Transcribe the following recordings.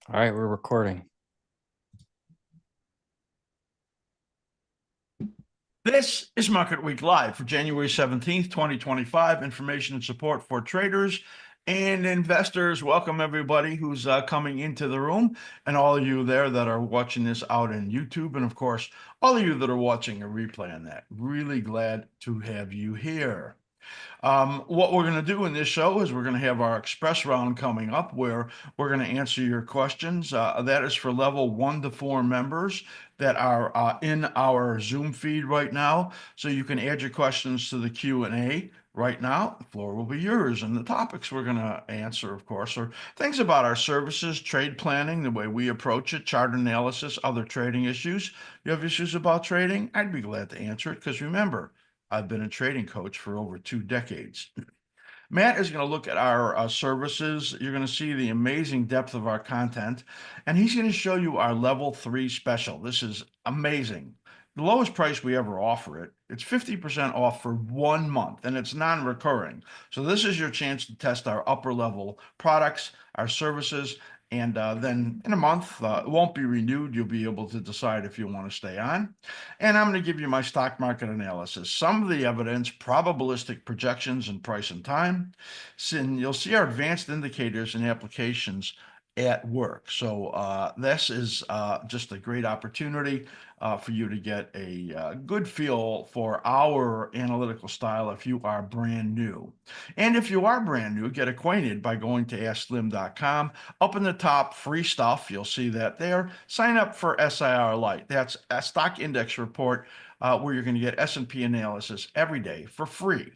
All right, we're recording. This is Market Week Live for January 17th, 2025. Information and support for traders and investors. Welcome everybody who's coming into the room, and all of you there that are watching this out in YouTube, and of course, all of you that are watching a replay on that. Really glad to have you here. What we're going to do in this show is we're going to have our express round coming up where we're going to answer your questions. That is for level 1 to 4 members that are in our Zoom feed right now. So you can add your questions to the Q&A right now. The floor will be yours. And the topics we're going to answer, of course, are things about our services, trade planning, the way we approach it, chart analysis, other trading issues. You have issues about trading? I'd be glad to answer it because remember, I've been a trading coach for over 2 decades. Matt is going to look at our services. You're going to see the amazing depth of our content, and he's going to show you our level 3 special. This is amazing. The lowest price we ever offer it. It's 50% off for 1 month, and it's non-recurring. So this is your chance to test our upper level products, our services, and then in a month, it won't be renewed. You'll be able to decide if you want to stay on. And I'm going to give you my stock market analysis, some of the evidence, probabilistic projections, and price and time. And you'll see our advanced indicators and applications at work. So this is just a great opportunity for you to get a good feel for our analytical style if you are brand new. And if you are brand new, get acquainted by going to askSlim.com. Up in the top, free stuff, you'll see that there. Sign up for SIR Lite. That's a stock index report where you're going to get S&P analysis every day for free.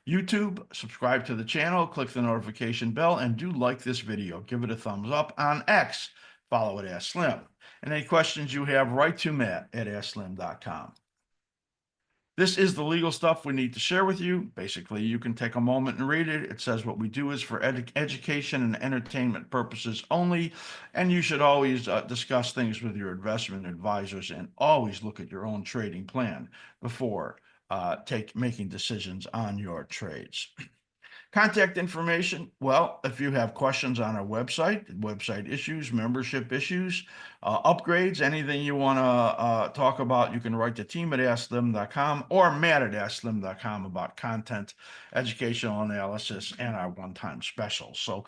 YouTube, subscribe to the channel, click the notification bell, and do like this video. Give it a thumbs up. On X, follow it askSlim. And any questions you have, write to Matt at askSlim.com. This is the legal stuff we need to share with you. Basically, you can take a moment and read it. It says what we do is for education and entertainment purposes only, and you should always discuss things with your investment advisors and always look at your own trading plan before making decisions on your trades. Contact information. Well, if you have questions on our website issues, membership issues, upgrades, anything you want to talk about, you can write to team at askSlim.com or Matt at askSlim.com about content, educational analysis, and our one-time specials. So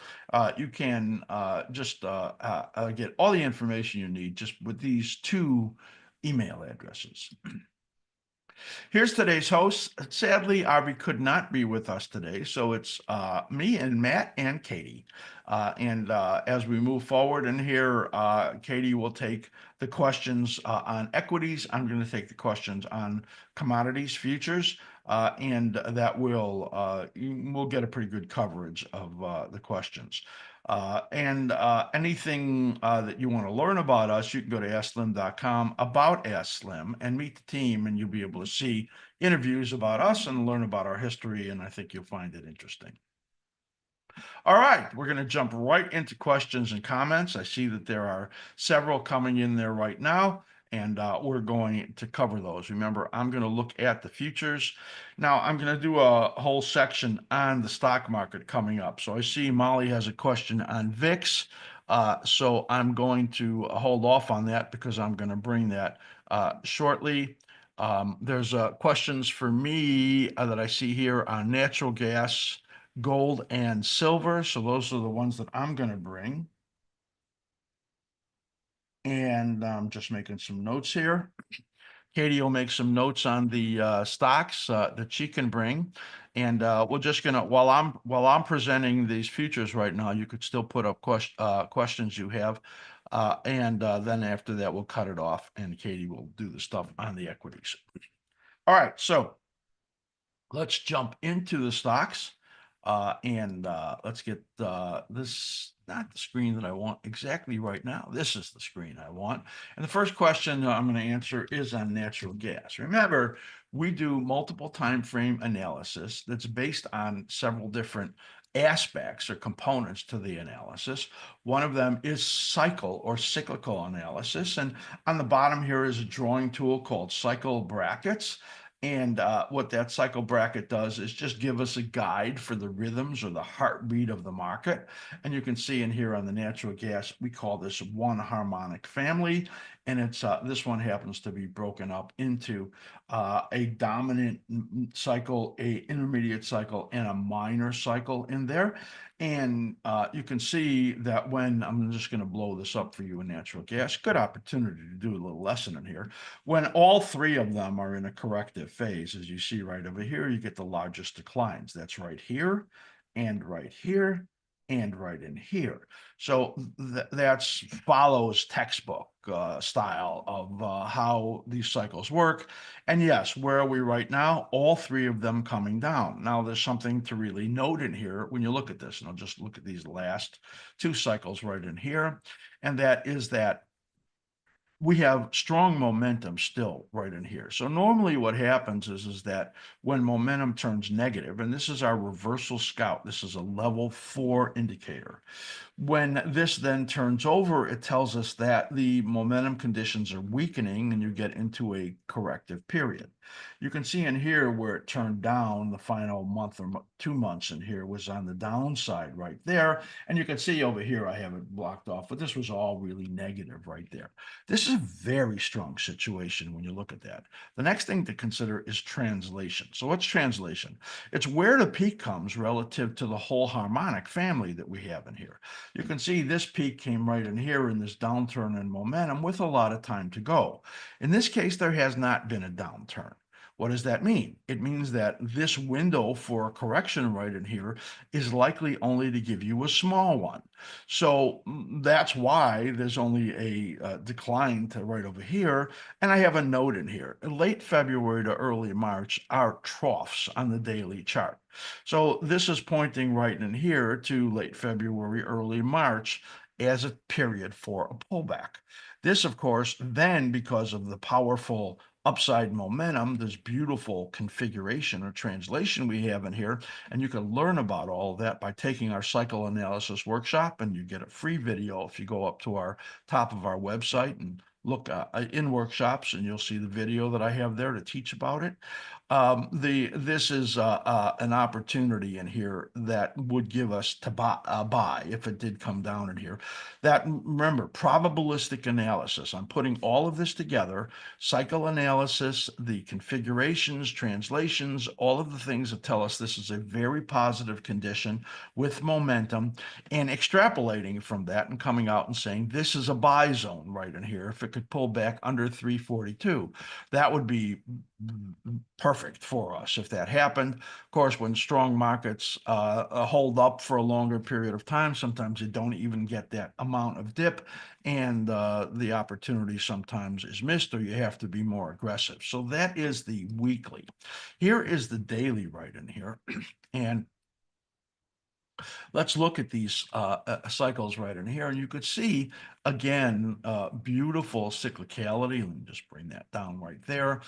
you can just get all the information you need just with these 2 email addresses. Here's today's host. Sadly, Arby could not be with us today, so it's me and Matt and Katie. And as we move forward in here, Katie will take the questions on equities. I'm going to take the questions on commodities, futures, and that we'll get a pretty good coverage of the questions. And anything that you want to learn about us, you can go to askSlim.com about askSlim and meet the team, and you'll be able to see interviews about us and learn about our history, and I think you'll find it interesting. All right, we're going to jump right into questions and comments. I see that there are several coming in there right now, and we're going to cover those. Remember, I'm going to look at the futures. Now, I'm going to do a whole section on the stock market coming up. So I see Molly has a question on VIX. So I'm going to hold off on that because I'm going to bring that shortly. There's questions for me that I see here on natural gas, gold, and silver. So those are the ones that I'm going to bring. And I'm just making some notes here. Katie will make some notes on the stocks that she can bring, and we're just gonna while I'm presenting these futures right now, you could still put up questions you have, and then after that we'll cut it off, and Katie will do the stuff on the equities. All right, so let's jump into the stocks. And let's get this, not the screen that I want exactly right now. This is the screen I want. And the first question I'm going to answer is on natural gas. Remember, we do multiple time frame analysis that's based on several different aspects or components to the analysis. One of them is cycle or cyclical analysis. And on the bottom here is a drawing tool called cycle brackets. And what that cycle bracket does is just give us a guide for the rhythms or the heartbeat of the market. And you can see in here on the natural gas, we call this one harmonic family. And it's this one happens to be broken up into a dominant cycle, a intermediate cycle, and a minor cycle in there. And you can see that when I'm just going to blow this up for you in natural gas, good opportunity to do a little lesson in here. When all three of them are in a corrective phase, as you see right over here, you get the largest declines. That's right here and right here and right in here. So that's follows textbook style of how these cycles work. And yes, where are we right now? All three of them coming down. Now, there's something to really note in here when you look at this, and I'll just look at these last two cycles right in here. And that is that we have strong momentum still right in here. So normally what happens is that when momentum turns negative, and this is our reversal scout, this is a level 4 indicator. When this then turns over, it tells us that the momentum conditions are weakening and you get into a corrective period. You can see in here where it turned down the final month or 2 months in here was on the downside right there. And you can see over here, I have it blocked off, but this was all really negative right there. This is a very strong situation when you look at that. The next thing to consider is translation. So what's translation? It's where the peak comes relative to the whole harmonic family that we have in here. You can see this peak came right in here in this downturn in momentum with a lot of time to go. In this case, there has not been a downturn. What does that mean? It means that this window for a correction right in here is likely only to give you a small one. So that's why there's only a decline to right over here. And I have a note in here. Late February to early March are troughs on the daily chart. So this is pointing right in here to late February, early March as a period for a pullback. This, of course, then because of the powerful upside momentum, this beautiful configuration or translation we have in here, and you can learn about all of that by taking our cycle analysis workshop, and you get a free video if you go up to our top of our website and look in workshops, and you'll see the video that I have there to teach about it. This is an opportunity in here that would give us to buy if it did come down in here. That, remember, probabilistic analysis. I'm putting all of this together, cycle analysis, the configurations, translations, all of the things that tell us this is a very positive condition with momentum, and extrapolating from that and coming out and saying this is a buy zone right in here. If it could pull back under 342, that would be perfect for us if that happened. Of course, when strong markets hold up for a longer period of time, sometimes you don't even get that amount of dip, and the opportunity sometimes is missed, or you have to be more aggressive. So that is the weekly. Here is the daily right in here. And let's look at these cycles right in here, and you could see again beautiful cyclicality. Let me just bring that down right there,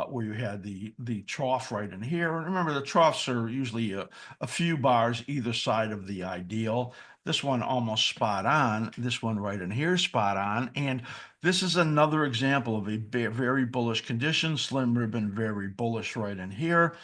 where you had the trough right in here. And remember, the troughs are usually a few bars either side of the ideal. This one almost spot on. This one right in here spot on. And this is another example of a very bullish condition. Slim ribbon, very bullish right in here.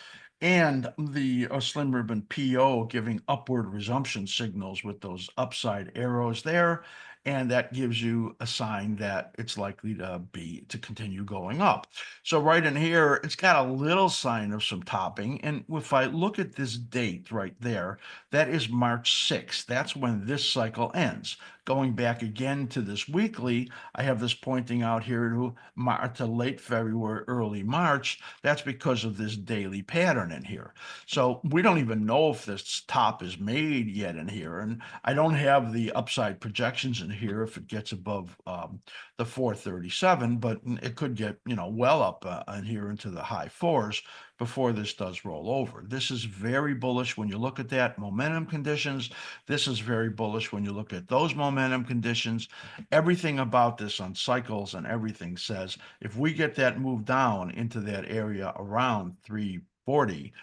And the slim ribbon PO giving upward resumption signals with those upside arrows there. And that gives you a sign that it's likely to continue going up. So right in here, it's got a little sign of some topping. And if I look at this date right there, that is March 6th. That's when this cycle ends. Going back again to this weekly, I have this pointing out here to late February, early March. That's because of this daily pattern in here. So we don't even know if this top is made yet in here. And I don't have the upside projections in here if it gets above the 437, but it could get, well up in here into the high fours before this does roll over. This is very bullish when you look at that momentum conditions. This is very bullish when you look at those momentum conditions. Everything about this on cycles and everything says if we get that move down into that area around 3 40,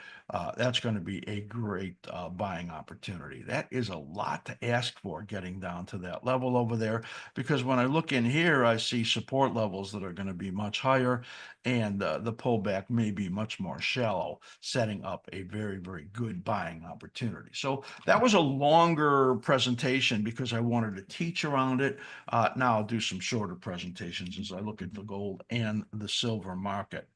that's going to be a great buying opportunity. That is a lot to ask for, getting down to that level over there, because when I look in here, I see support levels that are going to be much higher, and the pullback may be much more shallow, setting up a very, very good buying opportunity. So that was a longer presentation because I wanted to teach around it. Now I'll do some shorter presentations as I look at the gold and the silver market.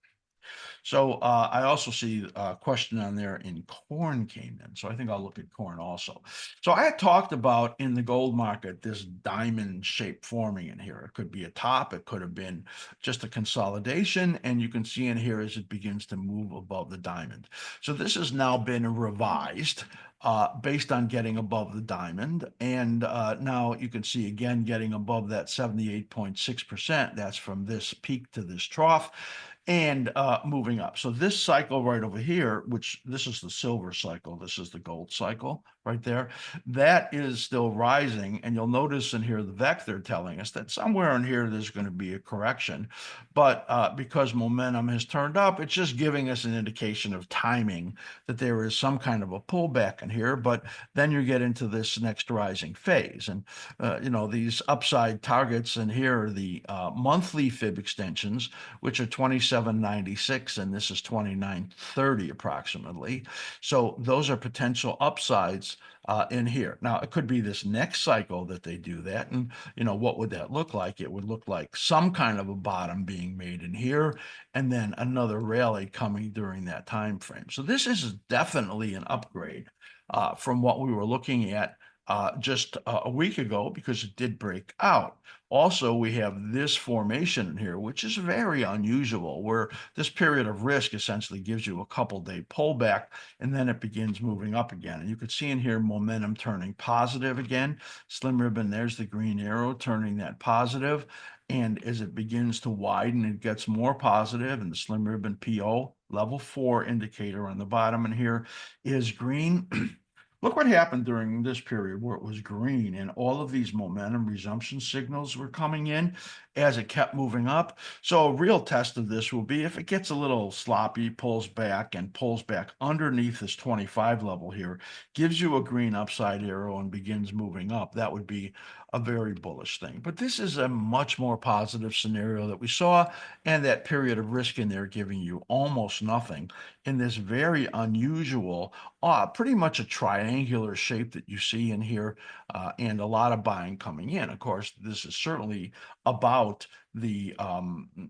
So I also see a question on there in corn came in. So I think I'll look at corn also. So I had talked about in the gold market, this diamond shape forming in here. It could be a top. It could have been just a consolidation. And you can see in here as it begins to move above the diamond. So this has now been revised based on getting above the diamond. And now you can see again getting above that 78.6%. That's from this peak to this trough, and moving up. So this cycle right over here, which this is the silver cycle, this is the gold cycle right there, that is still rising. And you'll notice in here the vector telling us that somewhere in here there's going to be a correction. But because momentum has turned up, it's just giving us an indication of timing that there is some kind of a pullback in here. But then you get into this next rising phase. And, these upside targets in here are the monthly fib extensions, which are 27.96, and this is 29.30 approximately. So those are potential upsides in here. Now, it could be this next cycle that they do that. And, what would that look like? It would look like some kind of a bottom being made in here, and then another rally coming during that time frame. So this is definitely an upgrade from what we were looking at just a week ago, because it did break out. Also, we have this formation in here, which is very unusual, where this period of risk essentially gives you a couple-day pullback, and then it begins moving up again. And you could see in here momentum turning positive again. Slim ribbon, there's the green arrow turning that positive. And as it begins to widen, it gets more positive, and the slim ribbon PO level 4 indicator on the bottom in here is green. Look what happened during this period where it was green and all of these momentum resumption signals were coming in as it kept moving up. So a real test of this will be if it gets a little sloppy, pulls back underneath this 25 level here, gives you a green upside arrow and begins moving up. That would be a very bullish thing. But this is a much more positive scenario that we saw, and that period of risk in there giving you almost nothing in this very unusual, pretty much a triangular shape that you see in here, and a lot of buying coming in. Of course, this is certainly about the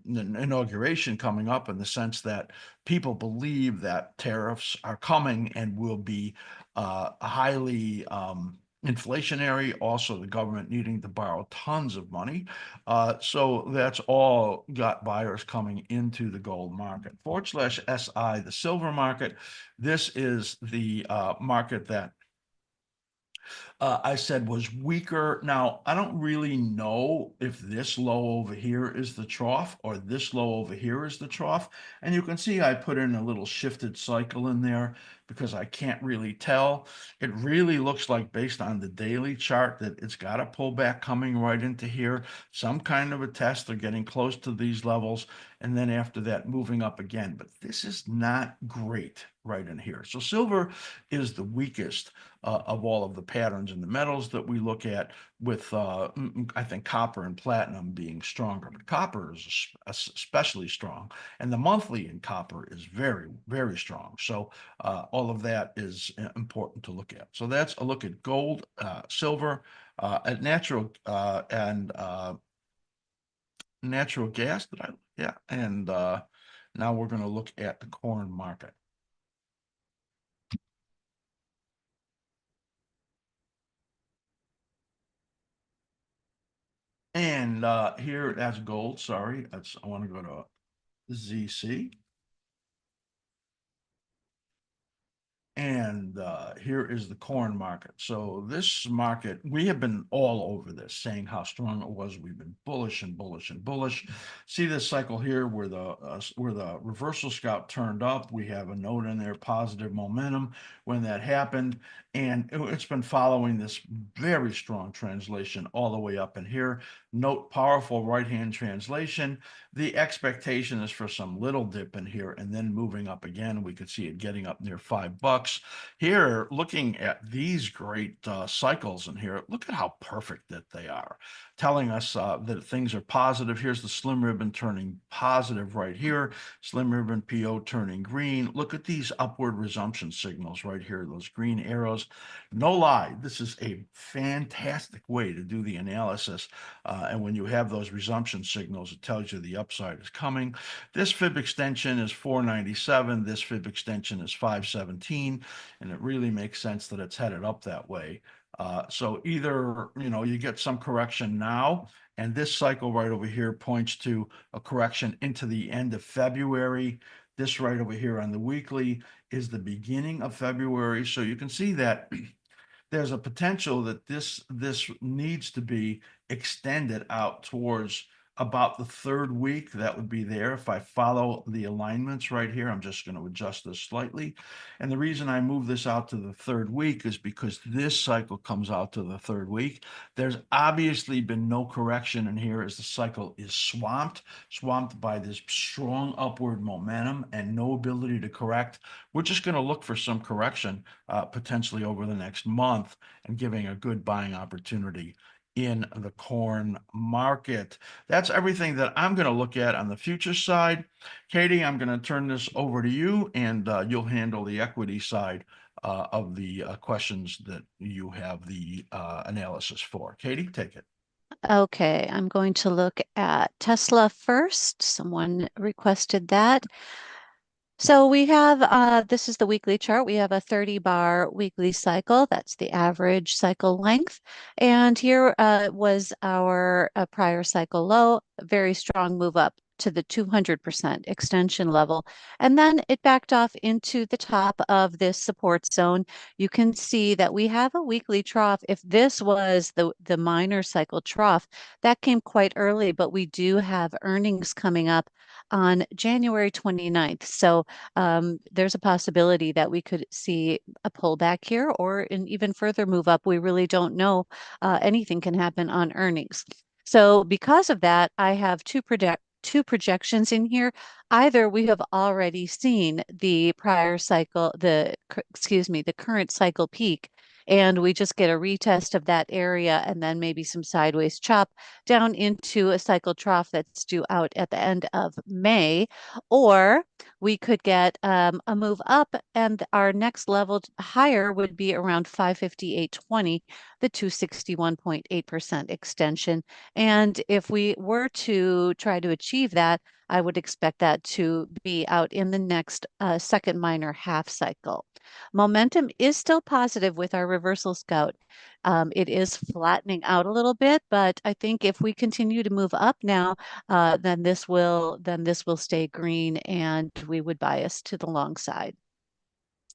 inauguration coming up, in the sense that people believe that tariffs are coming and will be highly inflationary, also the government needing to borrow tons of money. So that's all got buyers coming into the gold market. /SI, the silver market. This is the market that I said was weaker. Now, I don't really know if this low over here is the trough or this low over here is the trough. And you can see I put in a little shifted cycle in there because I can't really tell. It really looks like, based on the daily chart, that it's got a pullback coming right into here, some kind of a test. They're getting close to these levels, and then after that moving up again. But this is not great right in here. So silver is the weakest of all of the patterns in the metals that we look at, with I think copper and platinum being stronger, but copper is especially strong, and the monthly in copper is very, very strong. So all of that is important to look at. So that's a look at gold, silver, at natural and natural gas. And now we're going to look at the corn market. And here, that's gold. Sorry, I want to go to ZC. And here is the corn market. So this market, we have been all over this, saying how strong it was. We've been bullish and bullish and bullish. See this cycle here where the reversal scout turned up. We have a note in there, positive momentum when that happened. and it's been following this very strong translation all the way up in here. Note powerful right-hand translation. The expectation is for some little dip in here and then moving up again. We could see it getting up near $5 here. Looking at these great cycles in here, look at how perfect that they are, telling us that things are positive. Here's the slim ribbon turning positive right here, slim ribbon PO turning green. Look at these upward resumption signals right here, those green arrows. No lie, this is a fantastic way to do the analysis. And when you have those resumption signals, it tells you the upside is coming. This fib extension is 497. This fib extension is 517. And it really makes sense that it's headed up that way. So either, you get some correction now, and this cycle right over here points to a correction into the end of February. This right over here on the weekly is the beginning of February. So you can see that there's a potential that this needs to be extended out towards about the third week. That would be there. If I follow the alignments right here, I'm just going to adjust this slightly. And the reason I move this out to the third week is because this cycle comes out to the third week. There's obviously been no correction in here as the cycle is swamped by this strong upward momentum and no ability to correct. We're just going to look for some correction potentially over the next month and giving a good buying opportunity in the corn market. That's everything that I'm going to look at on the future side. Katie, I'm going to turn this over to you, and you'll handle the equity side of the questions that you have the analysis for. Katie, take it. Okay, I'm going to look at Tesla first. Someone requested that. So we have, this is the weekly chart. We have a 30-bar weekly cycle. That's the average cycle length. And here was our prior cycle low, very strong move up to the 200% extension level. And then it backed off into the top of this support zone. You can see that we have a weekly trough. If this was the minor cycle trough, that came quite early, but we do have earnings coming up on January 29th. So there's a possibility that we could see a pullback here or an even further move up. We really don't know. Anything can happen on earnings. So because of that, I have two projections in here. Either we have already seen the prior cycle, the current cycle peak, and we just get a retest of that area and then maybe some sideways chop down into a cycle trough that's due out at the end of May, or we could get a move up, and our next level higher would be around 558.20, the 261.8% extension. And if we were to try to achieve that, I would expect that to be out in the next second minor half cycle. Momentum is still positive with our reversal scout. It is flattening out a little bit, but I think if we continue to move up now, then this will stay green, and we would bias to the long side.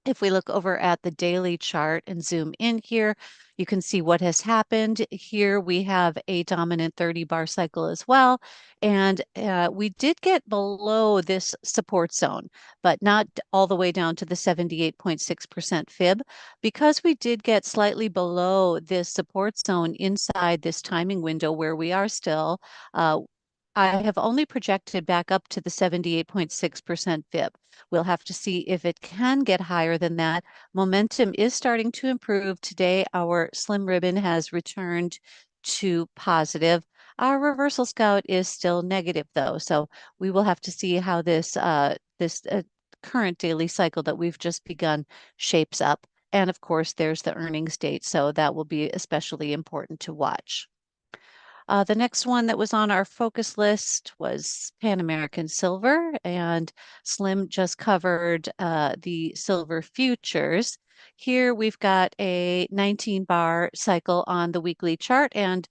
If we look over at the daily chart and zoom in here, you can see what has happened. Here we have a dominant 30-bar cycle as well. And we did get below this support zone, but not all the way down to the 78.6% fib. Because we did get slightly below this support zone inside this timing window where we are still, I have only projected back up to the 78.6% fib. We'll have to see if it can get higher than that. Momentum is starting to improve. Today, our slim ribbon has returned to positive. Our reversal scout is still negative, though. So we will have to see how this current daily cycle that we've just begun shapes up. And of course, there's the earnings date. So that will be especially important to watch. The next one that was on our focus list was Pan American Silver, and Slim just covered the silver futures. Here we've got a 19-bar cycle on the weekly chart, and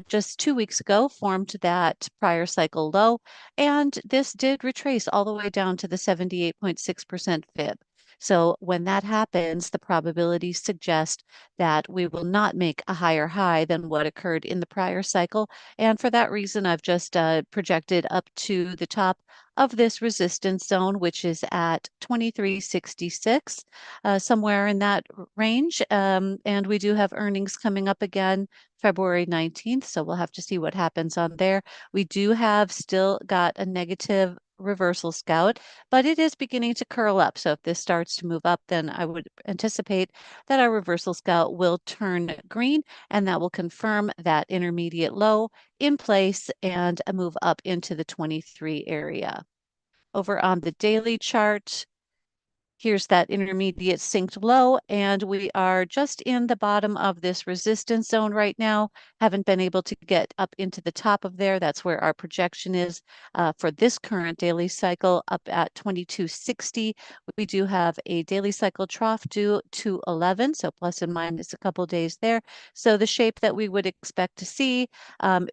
just 2 weeks ago formed that prior cycle low, and this did retrace all the way down to the 78.6% fib. So when that happens, the probabilities suggest that we will not make a higher high than what occurred in the prior cycle. And for that reason, I've just projected up to the top of this resistance zone, which is at 2366, somewhere in that range. And we do have earnings coming up again February 19th, so we'll have to see what happens on there. We do have still got a negative reversal scout, but it is beginning to curl up. So if this starts to move up, then I would anticipate that our reversal scout will turn green, and that will confirm that intermediate low in place and a move up into the 23 area. Over on the daily chart, here's that intermediate synced low, and we are just in the bottom of this resistance zone right now. Haven't been able to get up into the top of there. That's where our projection is for this current daily cycle up at 2260. We do have a daily cycle trough due to 11, so plus and minus a couple days there. So the shape that we would expect to see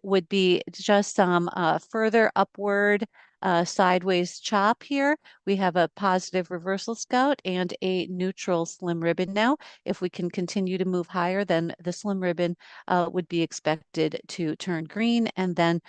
would be just some further upward sideways chop here. We have a positive reversal scout and a neutral slim ribbon now. If we can continue to move higher, then the slim ribbon would be expected to turn green and then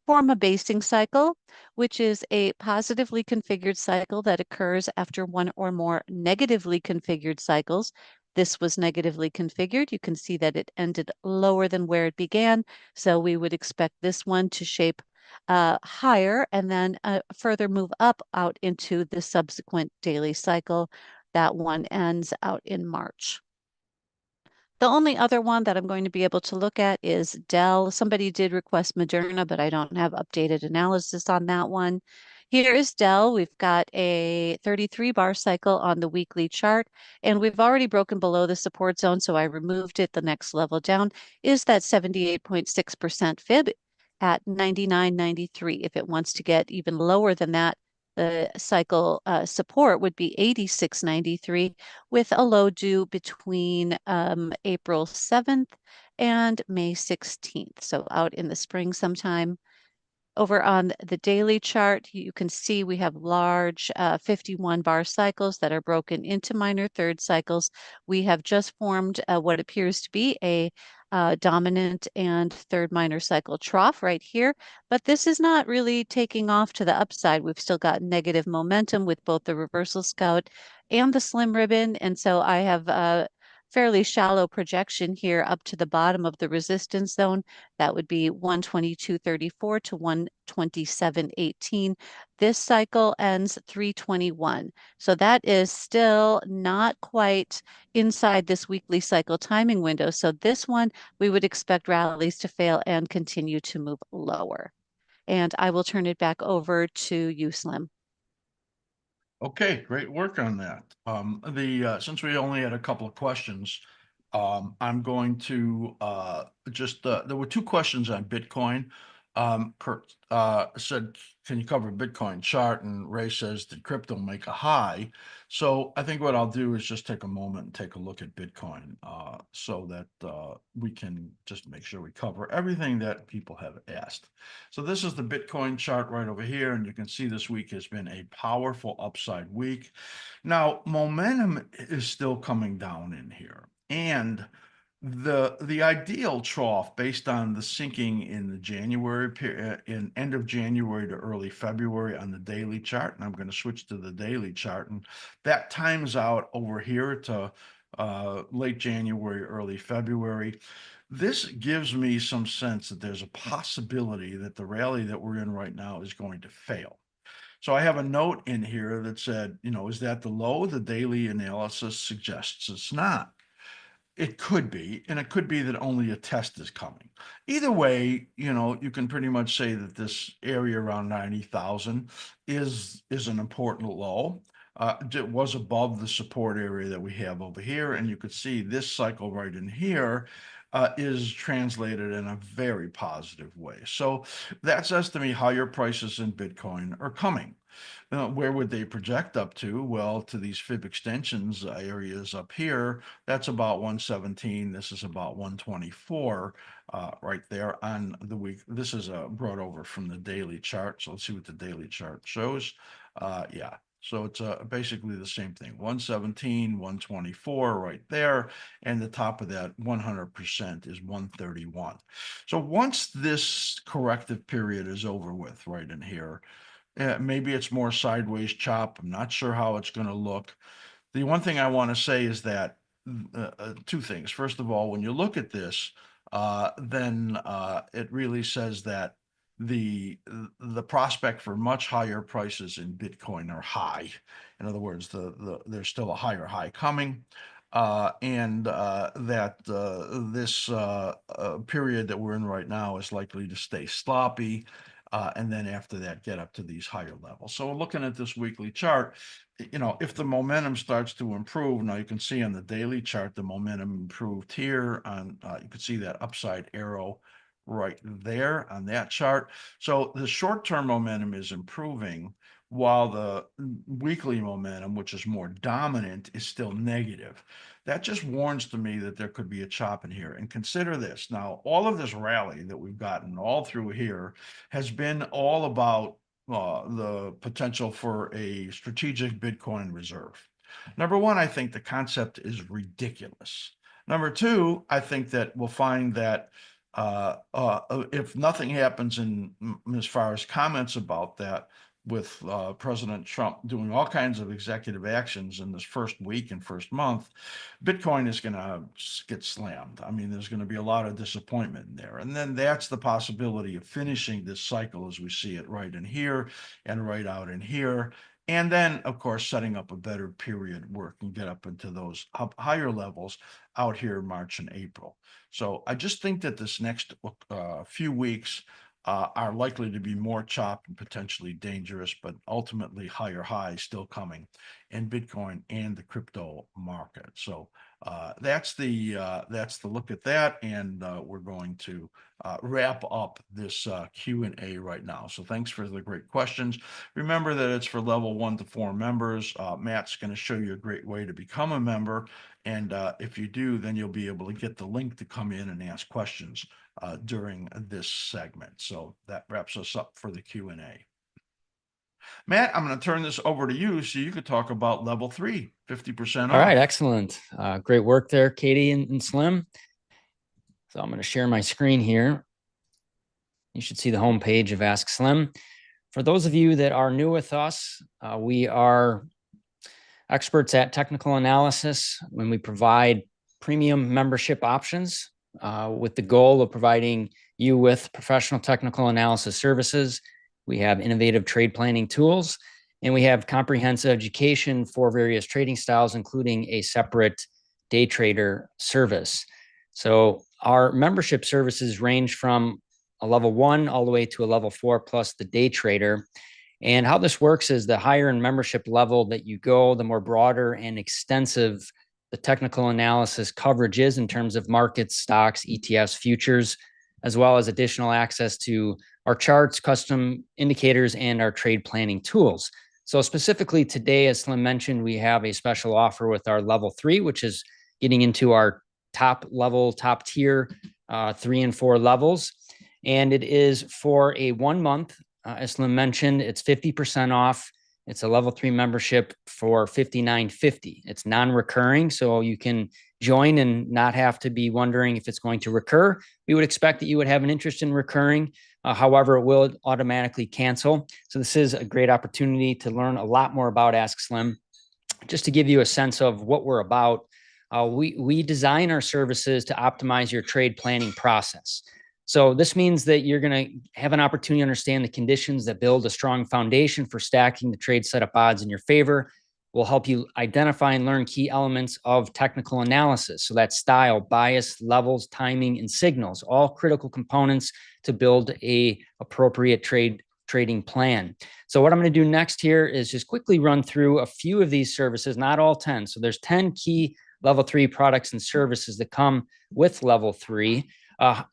form a basing cycle, which is a positively configured cycle that occurs after one or more negatively configured cycles. This was negatively configured. You can see that it ended lower than where it began. So we would expect this one to shape higher and then further move up out into the subsequent daily cycle. That one ends out in March. The only other one that I'm going to be able to look at is Dell. Somebody did request Moderna, but I don't have updated analysis on that one. Here is Dell. We've got a 33 bar cycle on the weekly chart, and we've already broken below the support zone, so I removed it. The next level down is that 78.6% fib at 99.93. If it wants to get even lower than that, the cycle support would be 86.93 with a low due between April 7th and May 16th. So out in the spring sometime. Over on the daily chart, you can see we have large 51 bar cycles that are broken into minor third cycles. We have just formed what appears to be a dominant and third minor cycle trough right here, but this is not really taking off to the upside. We've still got negative momentum with both the reversal scout and the slim ribbon, and so I have a fairly shallow projection here up to the bottom of the resistance zone. That would be 122.34 to 127.18. This cycle ends 321. So that is still not quite inside this weekly cycle timing window. So this one, we would expect rallies to fail and continue to move lower. And I will turn it back over to you, Slim. Okay, great work on that. Since we only had a couple of questions, I'm going to just there were two questions on Bitcoin. Kurt said, "Can you cover Bitcoin chart?" And Ray says, "Did crypto make a high?" So I think what I'll do is just take a moment and take a look at Bitcoin, so that we can just make sure we cover everything that people have asked. So this is the Bitcoin chart right over here, and you can see this week has been a powerful upside week. Now, momentum is still coming down in here, and the ideal trough based on the sinking in the January period, in end of January to early February on the daily chart, and I'm going to switch to the daily chart, and that times out over here to late January, early February. This gives me some sense that there's a possibility that the rally that we're in right now is going to fail. So I have a note in here that said, is that the low? The daily analysis suggests it's not. It could be, and it could be that only a test is coming. Either way, you can pretty much say that this area around 90,000 is an important low. It was above the support area that we have over here, and you could see this cycle right in here is translated in a very positive way. So that says to me how your prices in Bitcoin are coming. Where would they project up to? Well, to these fib extensions areas up here, that's about 117. This is about 124 right there on the week. This is brought over from the daily chart. So let's see what the daily chart shows. Yeah. So it's basically the same thing, 117, 124 right there. And the top of that 100% is 131. So once this corrective period is over with right in here, Maybe it's more sideways chop. I'm not sure how it's going to look. The one thing I want to say is that two things. First of all, when you look at this, then it really says that the prospect for much higher prices in Bitcoin are high. In other words, there's still a higher high coming. And that this period that we're in right now is likely to stay sloppy. And then after that, get up to these higher levels. So looking at this weekly chart, if the momentum starts to improve, now you can see on the daily chart, the momentum improved here on, you can see that upside arrow right there on that chart. So the short-term momentum is improving while the weekly momentum, which is more dominant, is still negative. That just warns to me that there could be a chop in here. And consider this. Now, all of this rally that we've gotten all through here has been all about the potential for a strategic Bitcoin reserve. Number one, I think the concept is ridiculous. Number two, I think that we'll find that if nothing happens as far as comments about that, with President Trump doing all kinds of executive actions in this first week and first month, Bitcoin is going to get slammed. I mean, there's going to be a lot of disappointment in there. And then that's the possibility of finishing this cycle as we see it right in here and right out in here. And then, of course, setting up a better period where it can get up into those higher levels out here in March and April. So I just think that this next few weeks are likely to be more chopped and potentially dangerous, but ultimately higher highs still coming in Bitcoin and the crypto market. So that's the look at that, and we're going to wrap up this Q&A right now. So thanks for the great questions. Remember that it's for level 1 to 4 members. Matt's going to show you a great way to become a member, and if you do, then you'll be able to get the link to come in and ask questions during this segment. So that wraps us up for the Q&A. Matt, I'm going to turn this over to you so you could talk about level 3, 50% off. All right, excellent. Great work there, Katie and Slim. So I'm going to share my screen here. You should see the homepage of askSlim. For those of you that are new with us, we are experts at technical analysis when we provide premium membership options with the goal of providing you with professional technical analysis services. We have innovative trade planning tools, and we have comprehensive education for various trading styles, including a separate day trader service. So our membership services range from a level 1 all the way to a level 4 plus the day trader. And how this works is the higher in membership level that you go, the more broader and extensive the technical analysis coverage is in terms of markets, stocks, ETFs, futures, as well as additional access to our charts, custom indicators, and our trade planning tools. So specifically today, as Slim mentioned, we have a special offer with our level 3, which is getting into our top tier 3 and 4 levels. And it is for a 1 month. As Slim mentioned, it's 50% off. It's a level 3 membership for $59.50. It's non-recurring, so you can join and not have to be wondering if it's going to recur. We would expect that you would have an interest in recurring. However, it will automatically cancel. So this is a great opportunity to learn a lot more about askSlim. Just to give you a sense of what we're about, we design our services to optimize your trade planning process. So this means that you're going to have an opportunity to understand the conditions that build a strong foundation for stacking the trade setup odds in your favor. We'll help you identify and learn key elements of technical analysis. So that's style, bias, levels, timing, and signals, all critical components to build a appropriate trading plan. So what I'm going to do next here is just quickly run through a few of these services, not all 10. So there's 10 key level 3 products and services that come with level 3.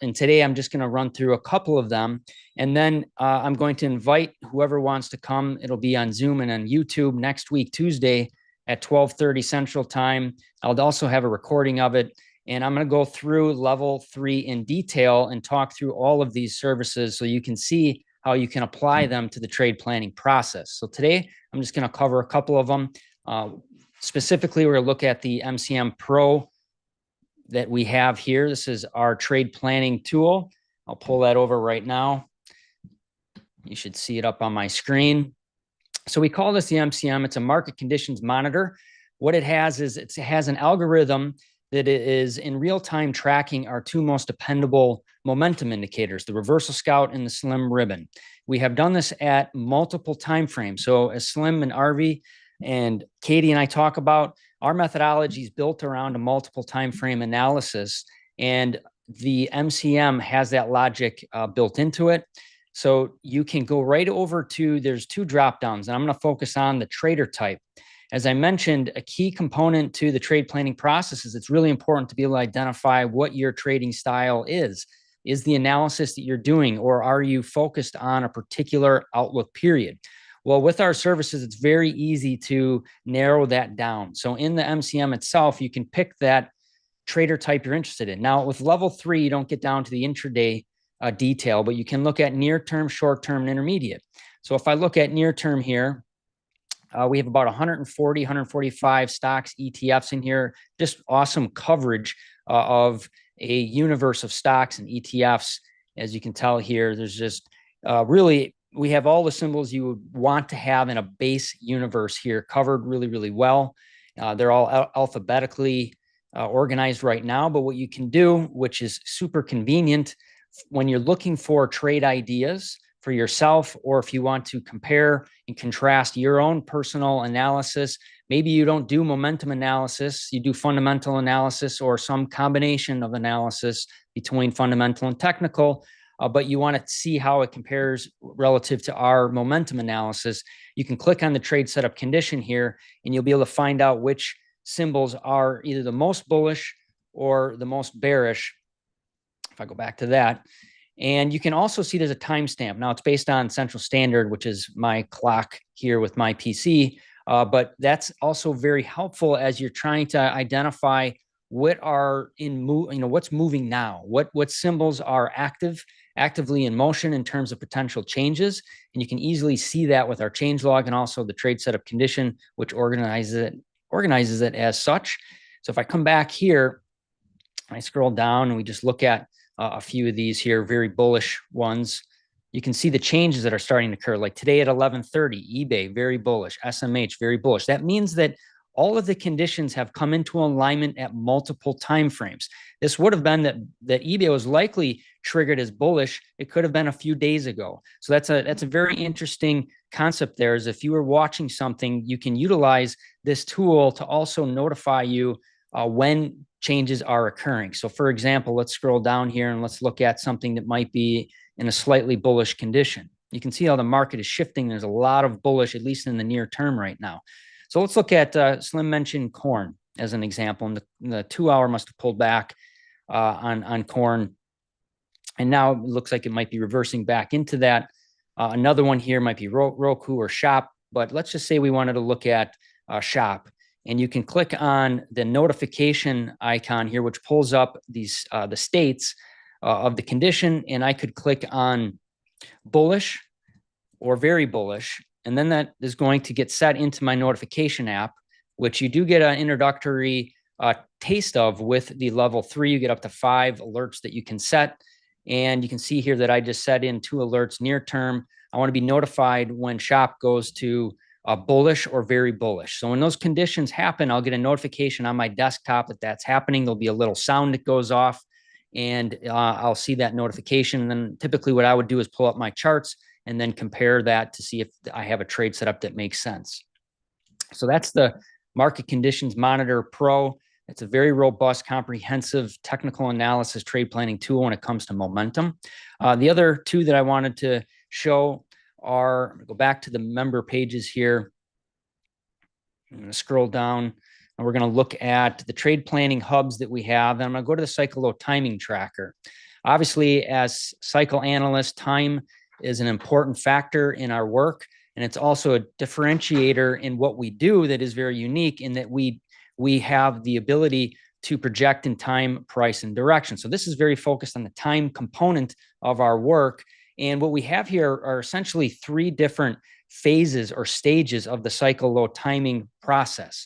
And today I'm just going to run through a couple of them. And then I'm going to invite whoever wants to come. It'll be on Zoom and on YouTube next week, Tuesday at 12:30 Central Time. I'll also have a recording of it. And I'm going to go through level 3 in detail and talk through all of these services so you can see how you can apply them to the trade planning process. So today I'm just going to cover a couple of them. Specifically, we're going to look at the MCM Pro that we have here. This is our trade planning tool. I'll pull that over right now. You should see it up on my screen. So we call this the MCM. It's a market conditions monitor. What it has is it has an algorithm that is in real time tracking our two most dependable momentum indicators, the reversal scout and the slim ribbon. We have done this at multiple time frames. So as Slim and Arvi and Katie and I talk about, our methodology is built around a multiple time frame analysis, and the MCM has that logic built into it. So you can go right over to, there's two drop downs, and I'm going to focus on the trader type. As I mentioned, a key component to the trade planning process is it's really important to be able to identify what your trading style is. Is the analysis that you're doing, or are you focused on a particular outlook period? Well, with our services, it's very easy to narrow that down. So in the MCM itself, you can pick that trader type you're interested in. Now, with level 3, you don't get down to the intraday detail, but you can look at near term, short term, and intermediate. So if I look at near term here, we have about 140, 145 stocks, ETFs in here. Just awesome coverage of a universe of stocks and ETFs. As you can tell here, there's just really, we have all the symbols you would want to have in a base universe here covered really, really well. They're all alphabetically organized right now, but what you can do, which is super convenient when you're looking for trade ideas for yourself, or if you want to compare and contrast your own personal analysis, maybe you don't do momentum analysis, you do fundamental analysis or some combination of analysis between fundamental and technical, but you want to see how it compares relative to our momentum analysis. You can click on the trade setup condition here, and you'll be able to find out which symbols are either the most bullish or the most bearish. If I go back to that, and you can also see there's a timestamp. Now it's based on Central Standard, which is my clock here with my PC, but that's also very helpful as you're trying to identify what are what's moving now, what symbols are actively in motion in terms of potential changes, and you can easily see that with our change log and also the trade setup condition, which organizes it as such. So if I come back here, I scroll down and we just look at a few of these here, very bullish ones. You can see the changes that are starting to occur. Like today at 11:30, eBay, very bullish. SMH, very bullish. That means that all of the conditions have come into alignment at multiple time frames. This would have been that eBay was likely triggered as bullish. It could have been a few days ago. So that's a very interesting concept there, is if you were watching something, you can utilize this tool to also notify you when changes are occurring. So for example, let's scroll down here and let's look at something that might be in a slightly bullish condition. You can see how the market is shifting. There's a lot of bullish, at least in the near term right now. So let's look at Slim mentioned corn as an example. And the 2 hour must have pulled back on corn. And now it looks like it might be reversing back into that. Another one here might be Roku or Shop, but let's just say we wanted to look at Shop. And you can click on the notification icon here, which pulls up these the states of the condition. And I could click on bullish or very bullish. And then that is going to get set into my notification app, which you do get an introductory taste of with the level 3. You get up to 5 alerts that you can set. And you can see here that I just set in 2 alerts near term. I want to be notified when Shop goes to bullish or very bullish. So when those conditions happen, I'll get a notification on my desktop that that's happening. There'll be a little sound that goes off, and I'll see that notification. And then typically what I would do is pull up my charts and then compare that to see if I have a trade setup that makes sense. So that's the Market Conditions Monitor Pro. It's a very robust, comprehensive technical analysis trade planning tool when it comes to momentum. The other two that I wanted to show are, go back to the member pages here. I'm going to scroll down and we're going to look at the trade planning hubs that we have. And I'm going to go to the cycle low timing tracker. Obviously, as cycle analysts, time is an important factor in our work. And it's also a differentiator in what we do that is very unique in that we have the ability to project in time, price, and direction. So this is very focused on the time component of our work. And what we have here are essentially 3 different phases or stages of the cycle low timing process.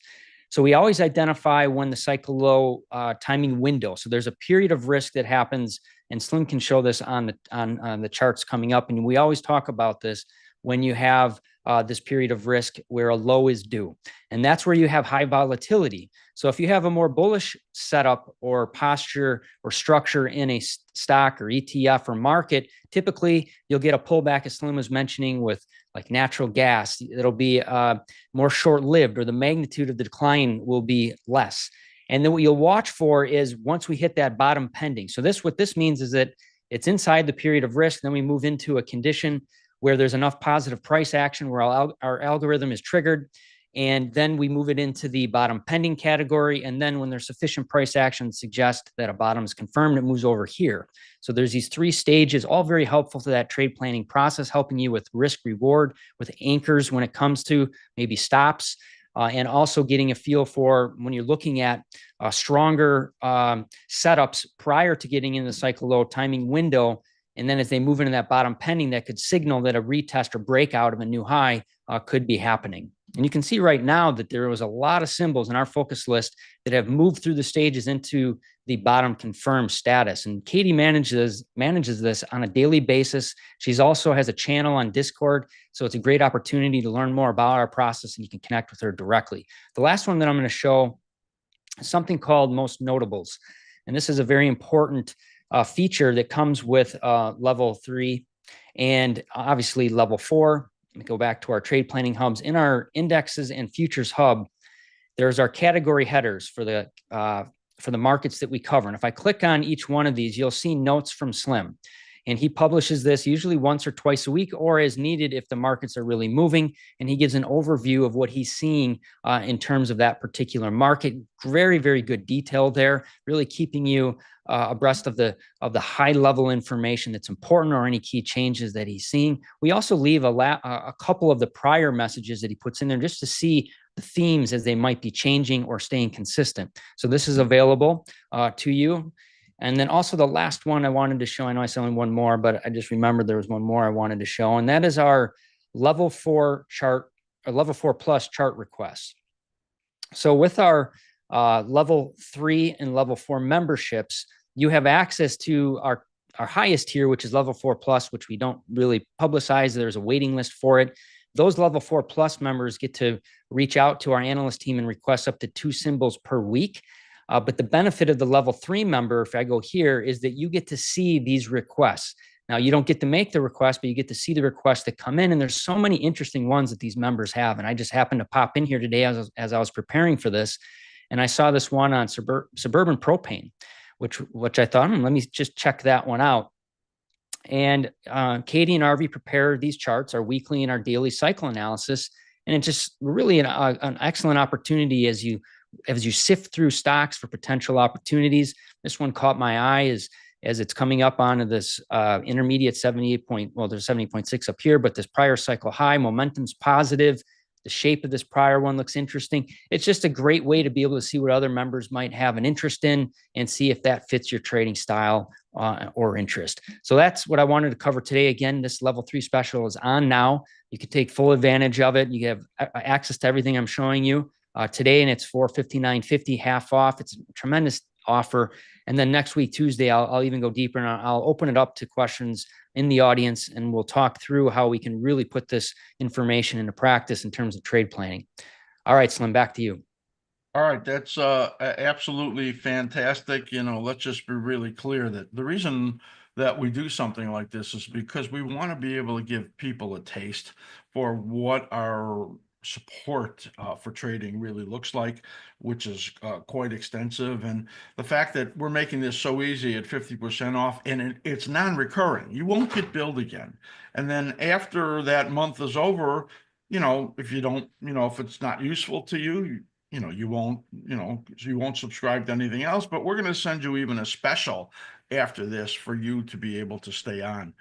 So we always identify when the cycle low timing window. So there's a period of risk that happens And Slim can show this on the charts coming up. And we always talk about this when you have this period of risk where a low is due. And that's where you have high volatility. So if you have a more bullish setup or posture or structure in a stock or ETF or market, typically you'll get a pullback, as Slim was mentioning, with like natural gas. It'll be more short-lived, or the magnitude of the decline will be less. And then what you'll watch for is once we hit that bottom pending. So what this means is that it's inside the period of risk. Then we move into a condition where there's enough positive price action where our algorithm is triggered. And then we move it into the bottom pending category. And then when there's sufficient price action to suggest that a bottom is confirmed, it moves over here. So there's these 3 stages, all very helpful to that trade planning process, helping you with risk reward, with anchors when it comes to maybe stops, and also getting a feel for when you're looking at stronger setups prior to getting in the cycle low timing window. And then as they move into that bottom pending, that could signal that a retest or breakout of a new high could be happening. And you can see right now that there was a lot of symbols in our focus list that have moved through the stages into the bottom confirmed status. And Katie manages this on a daily basis. She's also has a channel on Discord. So it's a great opportunity to learn more about our process, and you can connect with her directly. The last one that I'm going to show is something called Most Notables. And this is a very important feature that comes with level 3 and obviously level 4. Let me go back to our trade planning hubs. In our indexes and futures hub, there's our category headers for the markets that we cover. And if I click on each one of these, you'll see notes from Slim. And he publishes this usually once or twice a week, or as needed if the markets are really moving. And he gives an overview of what he's seeing in terms of that particular market. Very, very good detail there, really keeping you abreast of the high level information that's important, or any key changes that he's seeing. We also leave a couple of the prior messages that he puts in there just to see the themes as they might be changing or staying consistent. So this is available to you. And then also the last one I wanted to show, I know I said only one more, but I just remembered there was one more I wanted to show, and that is our level 4 chart, or level 4 plus chart requests. So with our level 3 and level 4 memberships, you have access to our highest tier, which is level 4 plus, which we don't really publicize. There's a waiting list for it. Those level 4 plus members get to reach out to our analyst team and request up to 2 symbols per week. But the benefit of the level 3 member, if I go here, is that you get to see these requests. Now, you don't get to make the request, but you get to see the requests that come in. And there's so many interesting ones that these members have. And I just happened to pop in here today as I was preparing for this. And I saw this one on suburban propane, which I thought, let me just check that one out. And Katie and RV prepare these charts, our weekly and our daily cycle analysis. And it's just really an excellent opportunity as you sift through stocks for potential opportunities. This one caught my eye as it's coming up onto this intermediate 78 point, well, there's 70.6 up here, but this prior cycle high, momentum's positive. The shape of this prior one looks interesting. It's just a great way to be able to see what other members might have an interest in and see if that fits your trading style or interest. So that's what I wanted to cover today. Again, this level 3 special is on now. You can take full advantage of it. You have access to everything I'm showing you today, and it's for $59.50, half off. It's a tremendous offer. And then next week, Tuesday, I'll even go deeper, and I'll open it up to questions in the audience, and we'll talk through how we can really put this information into practice in terms of trade planning. All right, Slim, back to you. All right, that's absolutely fantastic. Let's just be really clear that the reason that we do something like this is because we want to be able to give people a taste for what our support for trading really looks like, which is quite extensive. And the fact that we're making this so easy at 50% off, and it's non-recurring. You won't get billed again. And then after that month is over, if you don't, if it's not useful to you, you won't subscribe to anything else. But we're going to send you even a special after this for you to be able to stay on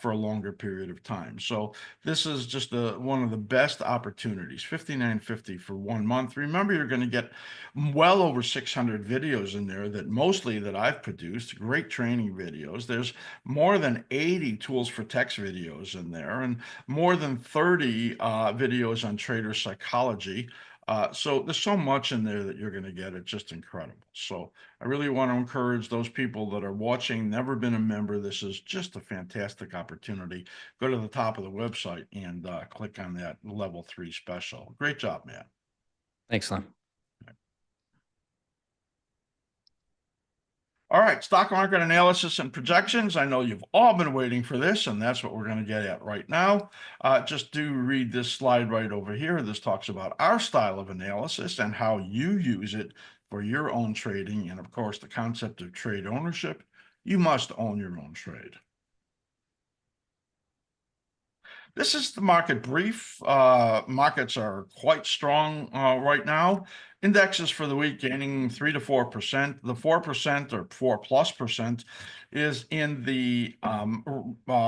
for a longer period of time. So this is just one of the best opportunities. $59.50 for 1 month. Remember, you're going to get well over 600 videos in there that I've produced, great training videos. There's more than 80 tools for text videos in there, and more than 30 videos on trader psychology. So there's so much in there that you're going to get. It's just incredible. So I really want to encourage those people that are watching, never been a member. This is just a fantastic opportunity. Go to the top of the website and click on that level 3 special. Great job, Matt. Thanks, Slim. All right, stock market analysis and projections. I know you've all been waiting for this, and that's what we're going to get at right now. Just do read this slide right over here. This talks about our style of analysis and how you use it for your own trading. And of course, the concept of trade ownership. You must own your own trade. This is the market brief. Markets are quite strong right now. Indexes for the week gaining 3 to 4%. The 4% or 4+% is in the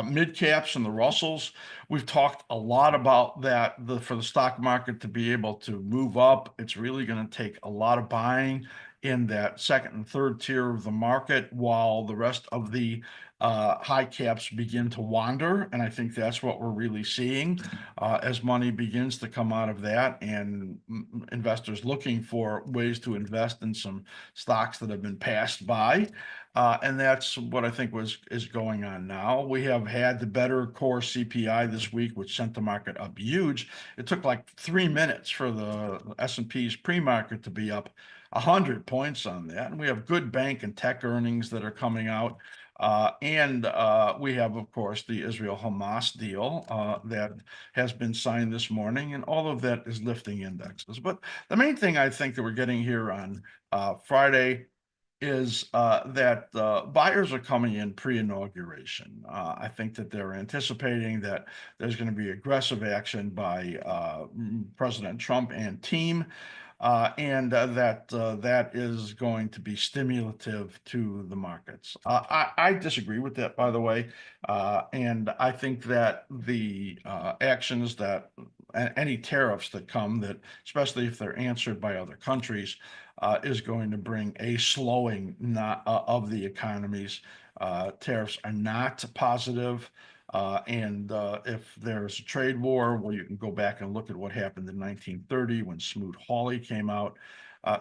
mid caps and the Russells. We've talked a lot about that. For the stock market to be able to move up, it's really going to take a lot of buying in that second and third tier of the market, while the rest of the high caps begin to wander. And I think that's what we're really seeing as money begins to come out of that, and investors looking for ways to invest in some stocks that have been passed by. And that's what I think is going on now. We have had the better core CPI this week, which sent the market up huge. It took like 3 minutes for the S&P's pre-market to be up 100 points on that. And we have good bank and tech earnings that are coming out. And we have, of course, the Israel-Hamas deal that has been signed this morning, and all of that is lifting indexes. But the main thing I think that we're getting here on Friday is that buyers are coming in pre-inauguration. I think that they're anticipating that there's going to be aggressive action by President Trump and team. And that is going to be stimulative to the markets. I disagree with that, by the way. And I think that the actions that any tariffs that come, that especially if they're answered by other countries, is going to bring a slowing of the economies. Tariffs are not positive. And if there's a trade war, well, you can go back and look at what happened in 1930 when Smoot-Hawley came out.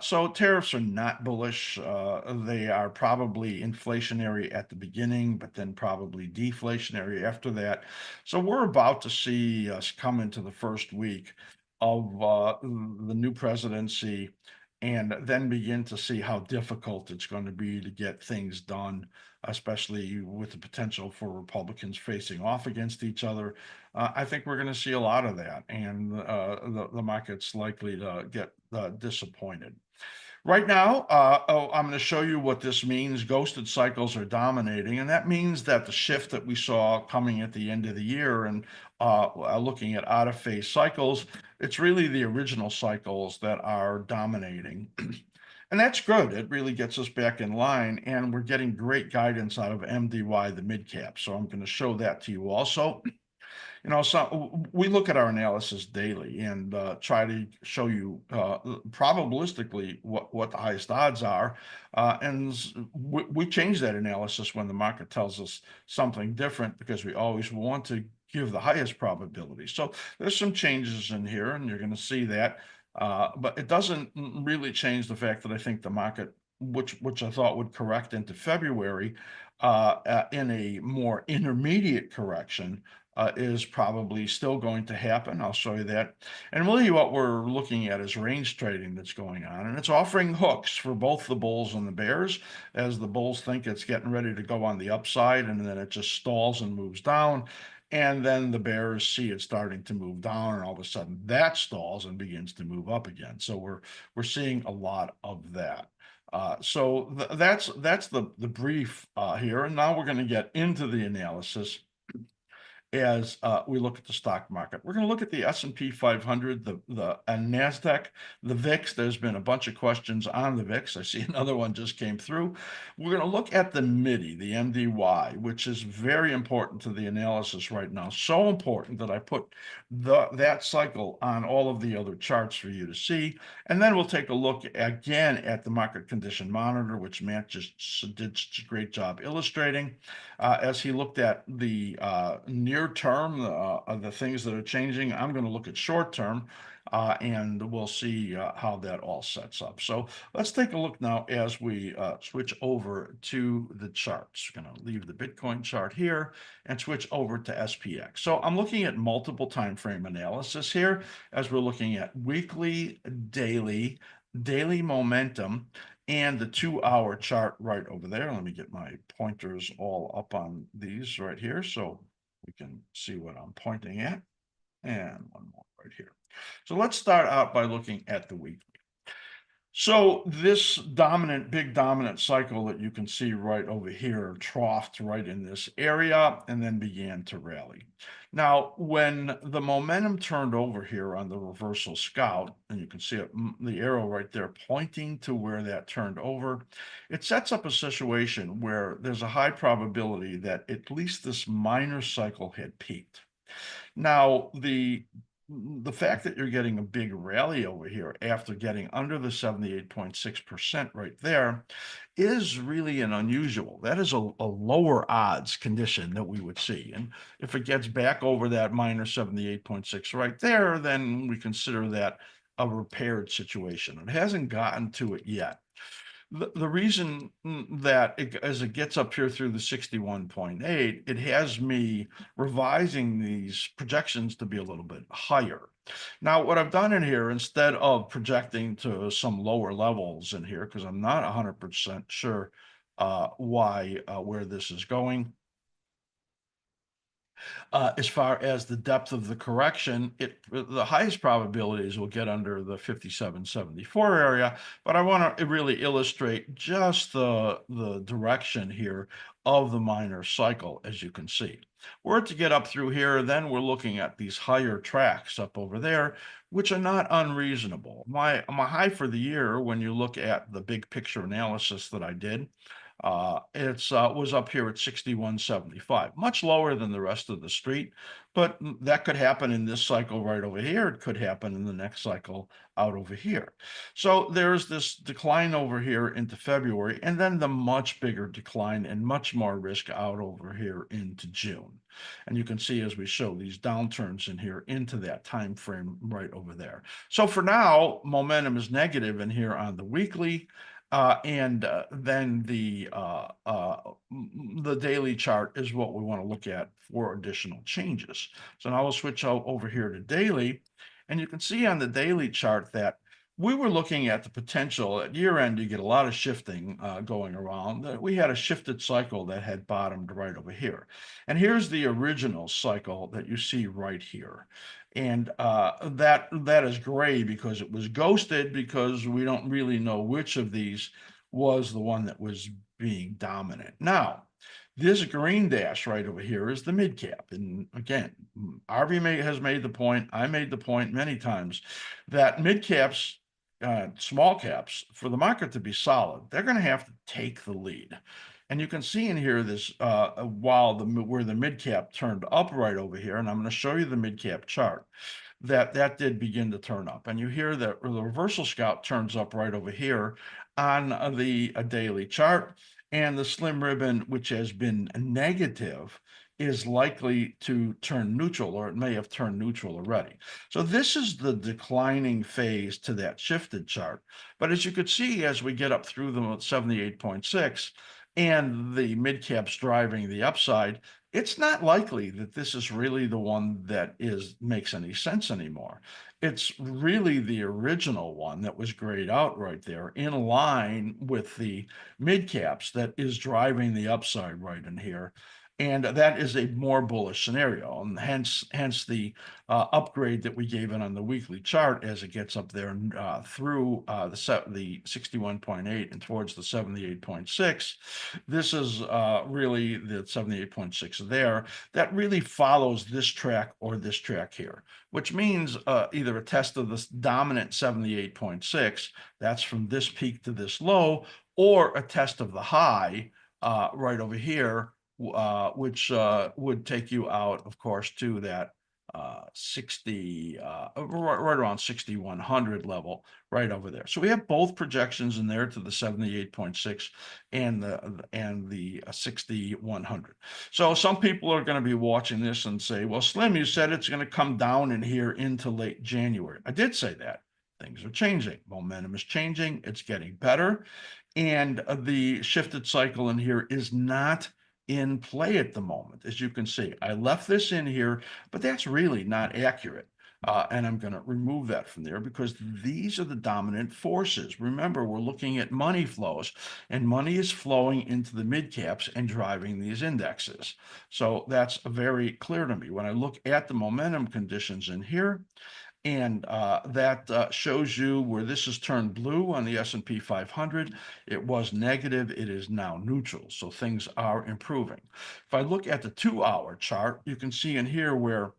So tariffs are not bullish. They are probably inflationary at the beginning, but then probably deflationary after that. So we're about to see us come into the first week of the new presidency, and then begin to see how difficult it's going to be to get things done, especially with the potential for Republicans facing off against each other. I think we're going to see a lot of that, and the market's likely to get disappointed. Right now, I'm going to show you what this means. Ghosted cycles are dominating, and that means that the shift that we saw coming at the end of the year and looking at out-of-phase cycles, it's really the original cycles that are dominating. And that's good. It really gets us back in line, and we're getting great guidance out of MDY, the mid cap. So I'm going to show that to you also. So we look at our analysis daily and try to show you probabilistically what the highest odds are. And we change that analysis when the market tells us something different, because we always want to give the highest probability. So there's some changes in here, and you're going to see that. But it doesn't really change the fact that I think the market, which I thought would correct into February in a more intermediate correction, is probably still going to happen. I'll show you that. And really what we're looking at is range trading that's going on. And it's offering hooks for both the bulls and the bears, as the bulls think it's getting ready to go on the upside, and then it just stalls and moves down. And then the bears see it starting to move down, and all of a sudden that stalls and begins to move up again. So we're seeing a lot of that. So that's the brief here. And now we're going to get into the analysis as we look at the stock market. We're going to look at the S&P 500, and NASDAQ, the VIX. There's been a bunch of questions on the VIX. I see another one just came through. We're going to look at the MIDI, the MDY, which is very important to the analysis right now. So important that I put that cycle on all of the other charts for you to see. And then we'll take a look again at the market condition monitor, which Matt just did such a great job illustrating, as he looked at the near near term, the things that are changing. I'm going to look at short term, and we'll see how that all sets up. So let's take a look now as we switch over to the charts. We're going to leave the Bitcoin chart here and switch over to SPX. So I'm looking at multiple time frame analysis here as we're looking at weekly, daily momentum, and the 2-hour chart right over there. Let me get my pointers all up on these right here so we can see what I'm pointing at. And one more right here. So let's start out by looking at the weekly. So this big dominant cycle that you can see right over here troughed right in this area and then began to rally. Now, when the momentum turned over here on the reversal scout, and you can see it, the arrow right there pointing to where that turned over, it sets up a situation where there's a high probability that at least this minor cycle had peaked. Now, the fact that you're getting a big rally over here after getting under the 78.6% right there is really an unusual. That is a lower odds condition that we would see. And if it gets back over that minus 78.6 right there, then we consider that a repaired situation. It hasn't gotten to it yet. The reason that as it gets up here through the 61.8, it has me revising these projections to be a little bit higher. Now, what I've done in here, instead of projecting to some lower levels in here, because I'm not 100% sure where this is going, as far as the depth of the correction, the highest probabilities will get under the 57.74 area, but I want to really illustrate just the direction here of the minor cycle, as you can see. Were it to get up through here, then we're looking at these higher tracks up over there, which are not unreasonable. My high for the year, when you look at the big picture analysis that I did, was up here at 61.75, much lower than the rest of the street, but that could happen in this cycle right over here. It could happen in the next cycle out over here. So there's this decline over here into February, and then the much bigger decline and much more risk out over here into June. And you can see as we show these downturns in here into that time frame right over there. So for now, momentum is negative in here on the weekly. Then the daily chart is what we want to look at for additional changes. So now we'll switch over here to daily, and you can see on the daily chart that we were looking at the potential at year end. You get a lot of shifting going around. We had a shifted cycle that had bottomed right over here, and here's the original cycle that you see right here. And that is gray because it was ghosted, because we don't really know which of these was the one that was being dominant. Now, this green dash right over here is the mid cap. And again, RV has made the point, I made the point many times, that mid caps, small caps, for the market to be solid, they're going to have to take the lead. And you can see in here this where the mid cap turned up right over here, and I'm going to show you the mid cap chart, that did begin to turn up. And you hear that the reversal scout turns up right over here on the daily chart, and the slim ribbon, which has been negative, is likely to turn neutral, or it may have turned neutral already. So this is the declining phase to that shifted chart. But as you could see, as we get up through the 78.6, and the mid caps driving the upside, it's not likely that this is really the one that makes any sense anymore. It's really the original one that was grayed out right there in line with the mid caps that is driving the upside right in here. And that is a more bullish scenario, and hence the upgrade that we gave it on the weekly chart as it gets up there through the 61.8 and towards the 78.6. This is really the 78.6 there that really follows this track or this track here, which means either a test of this dominant 78.6, that's from this peak to this low, or a test of the high right over here, which would take you out, of course, to that 60, right around 6,100 level, right over there. So we have both projections in there to the 78.6 and the 6,100. So some people are going to be watching this and say, well, Slim, you said it's going to come down in here into late January. I did say that. Things are changing. Momentum is changing. It's getting better. And the shifted cycle in here is not in play at the moment. As you can see, I left this in here, but that's really not accurate. And I'm going to remove that from there because these are the dominant forces. Remember, we're looking at money flows, and money is flowing into the mid caps and driving these indexes. So that's very clear to me. When I look at the momentum conditions in here, and that shows you where this is turned blue on the S&P 500. It was negative. It is now neutral. So things are improving. If I look at the 2-hour chart, you can see in here where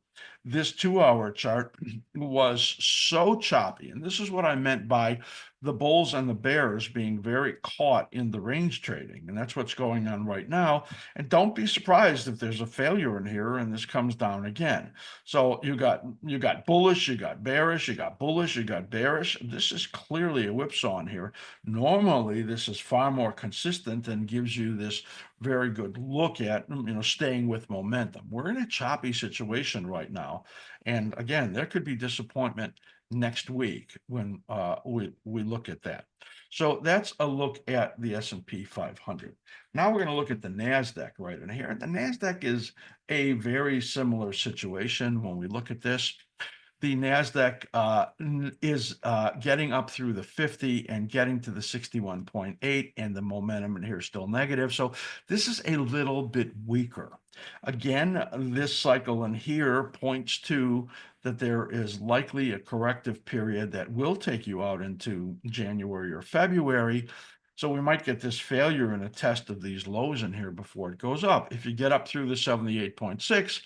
this 2-hour chart was so choppy. And this is what I meant by the bulls and the bears being very caught in the range trading. And that's what's going on right now. And don't be surprised if there's a failure in here and this comes down again. So you got bullish, you got bearish, you got bullish, you got bearish. This is clearly a whipsaw in here. Normally, this is far more consistent and gives you this very good look at, staying with momentum. We're in a choppy situation right now. And again, there could be disappointment next week when we look at that. So that's a look at the S&P 500. Now we're going to look at the NASDAQ right in here. And the NASDAQ is a very similar situation when we look at this. The NASDAQ is getting up through the 50 and getting to the 61.8, and the momentum in here is still negative. So this is a little bit weaker. Again, this cycle in here points to that there is likely a corrective period that will take you out into January or February. So we might get this failure in a test of these lows in here before it goes up. If you get up through the 78.6,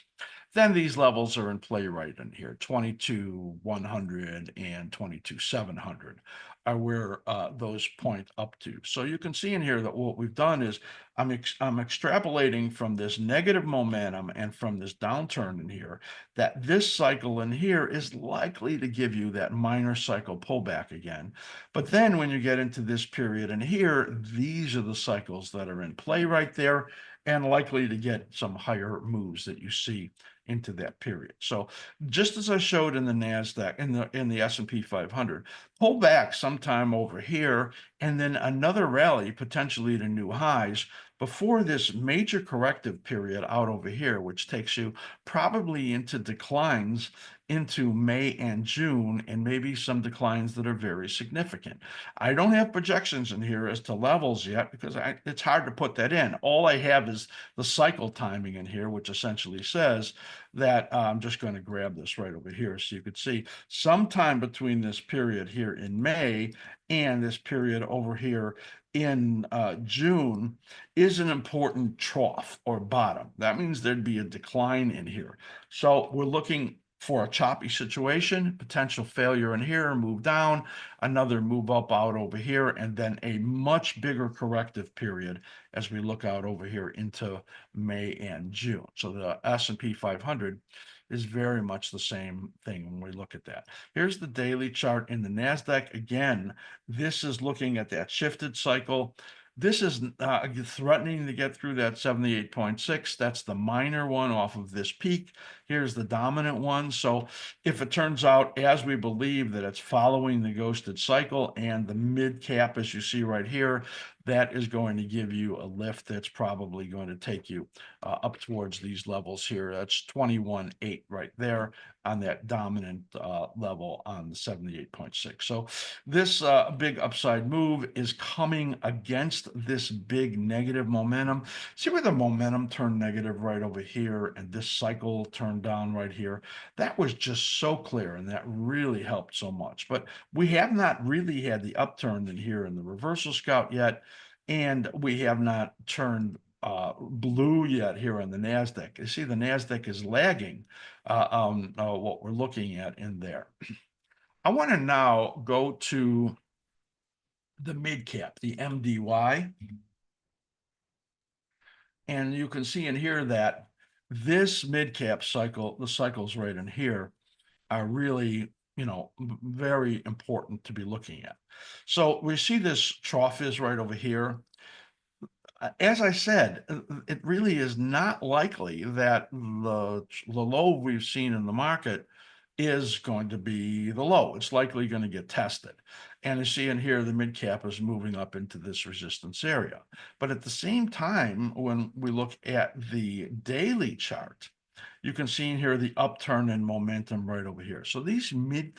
then these levels are in play right in here. 22,100 and 22,700 are where those point up to. So you can see in here that what we've done is I'm extrapolating from this negative momentum and from this downturn in here that this cycle in here is likely to give you that minor cycle pullback again. But then when you get into this period in here, these are the cycles that are in play right there and likely to get some higher moves that you see into that period. So just as I showed in the NASDAQ, in the S&P 500, pull back sometime over here, and then another rally potentially to new highs before this major corrective period out over here, which takes you probably into declines into May and June, and maybe some declines that are very significant. I don't have projections in here as to levels yet because it's hard to put that in. All I have is the cycle timing in here, which essentially says that I'm just going to grab this right over here so you could see sometime between this period here in May and this period over here in June is an important trough or bottom. That means there'd be a decline in here. So we're looking for a choppy situation, potential failure in here, move down, another move up out over here, and then a much bigger corrective period as we look out over here into May and June. So the S&P 500 is very much the same thing when we look at that. Here's the daily chart in the NASDAQ. Again, this is looking at that shifted cycle. This is threatening to get through that 78.6. That's the minor one off of this peak. Here's the dominant one. So if it turns out, as we believe, that it's following the ghosted cycle and the mid cap, as you see right here, that is going to give you a lift that's probably going to take you up towards these levels here. That's 21.8 right there on that dominant level on the 78.6. So this big upside move is coming against this big negative momentum. See where the momentum turned negative right over here and this cycle turned down right here? That was just so clear, and that really helped so much. But we have not really had the upturn in here in the reversal scout yet, and we have not turned blue yet here on the NASDAQ. You see the NASDAQ is lagging what we're looking at in there. I want to now go to the mid cap, the MDY. And you can see in here that This mid-cap cycle, the cycles right in here, are really, very important to be looking at. So we see this trough is right over here. As I said, it really is not likely that the low we've seen in the market is going to be the low. It's likely going to get tested. And you see in here, the mid cap is moving up into this resistance area. But at the same time, when we look at the daily chart, you can see in here the upturn in momentum right over here. So the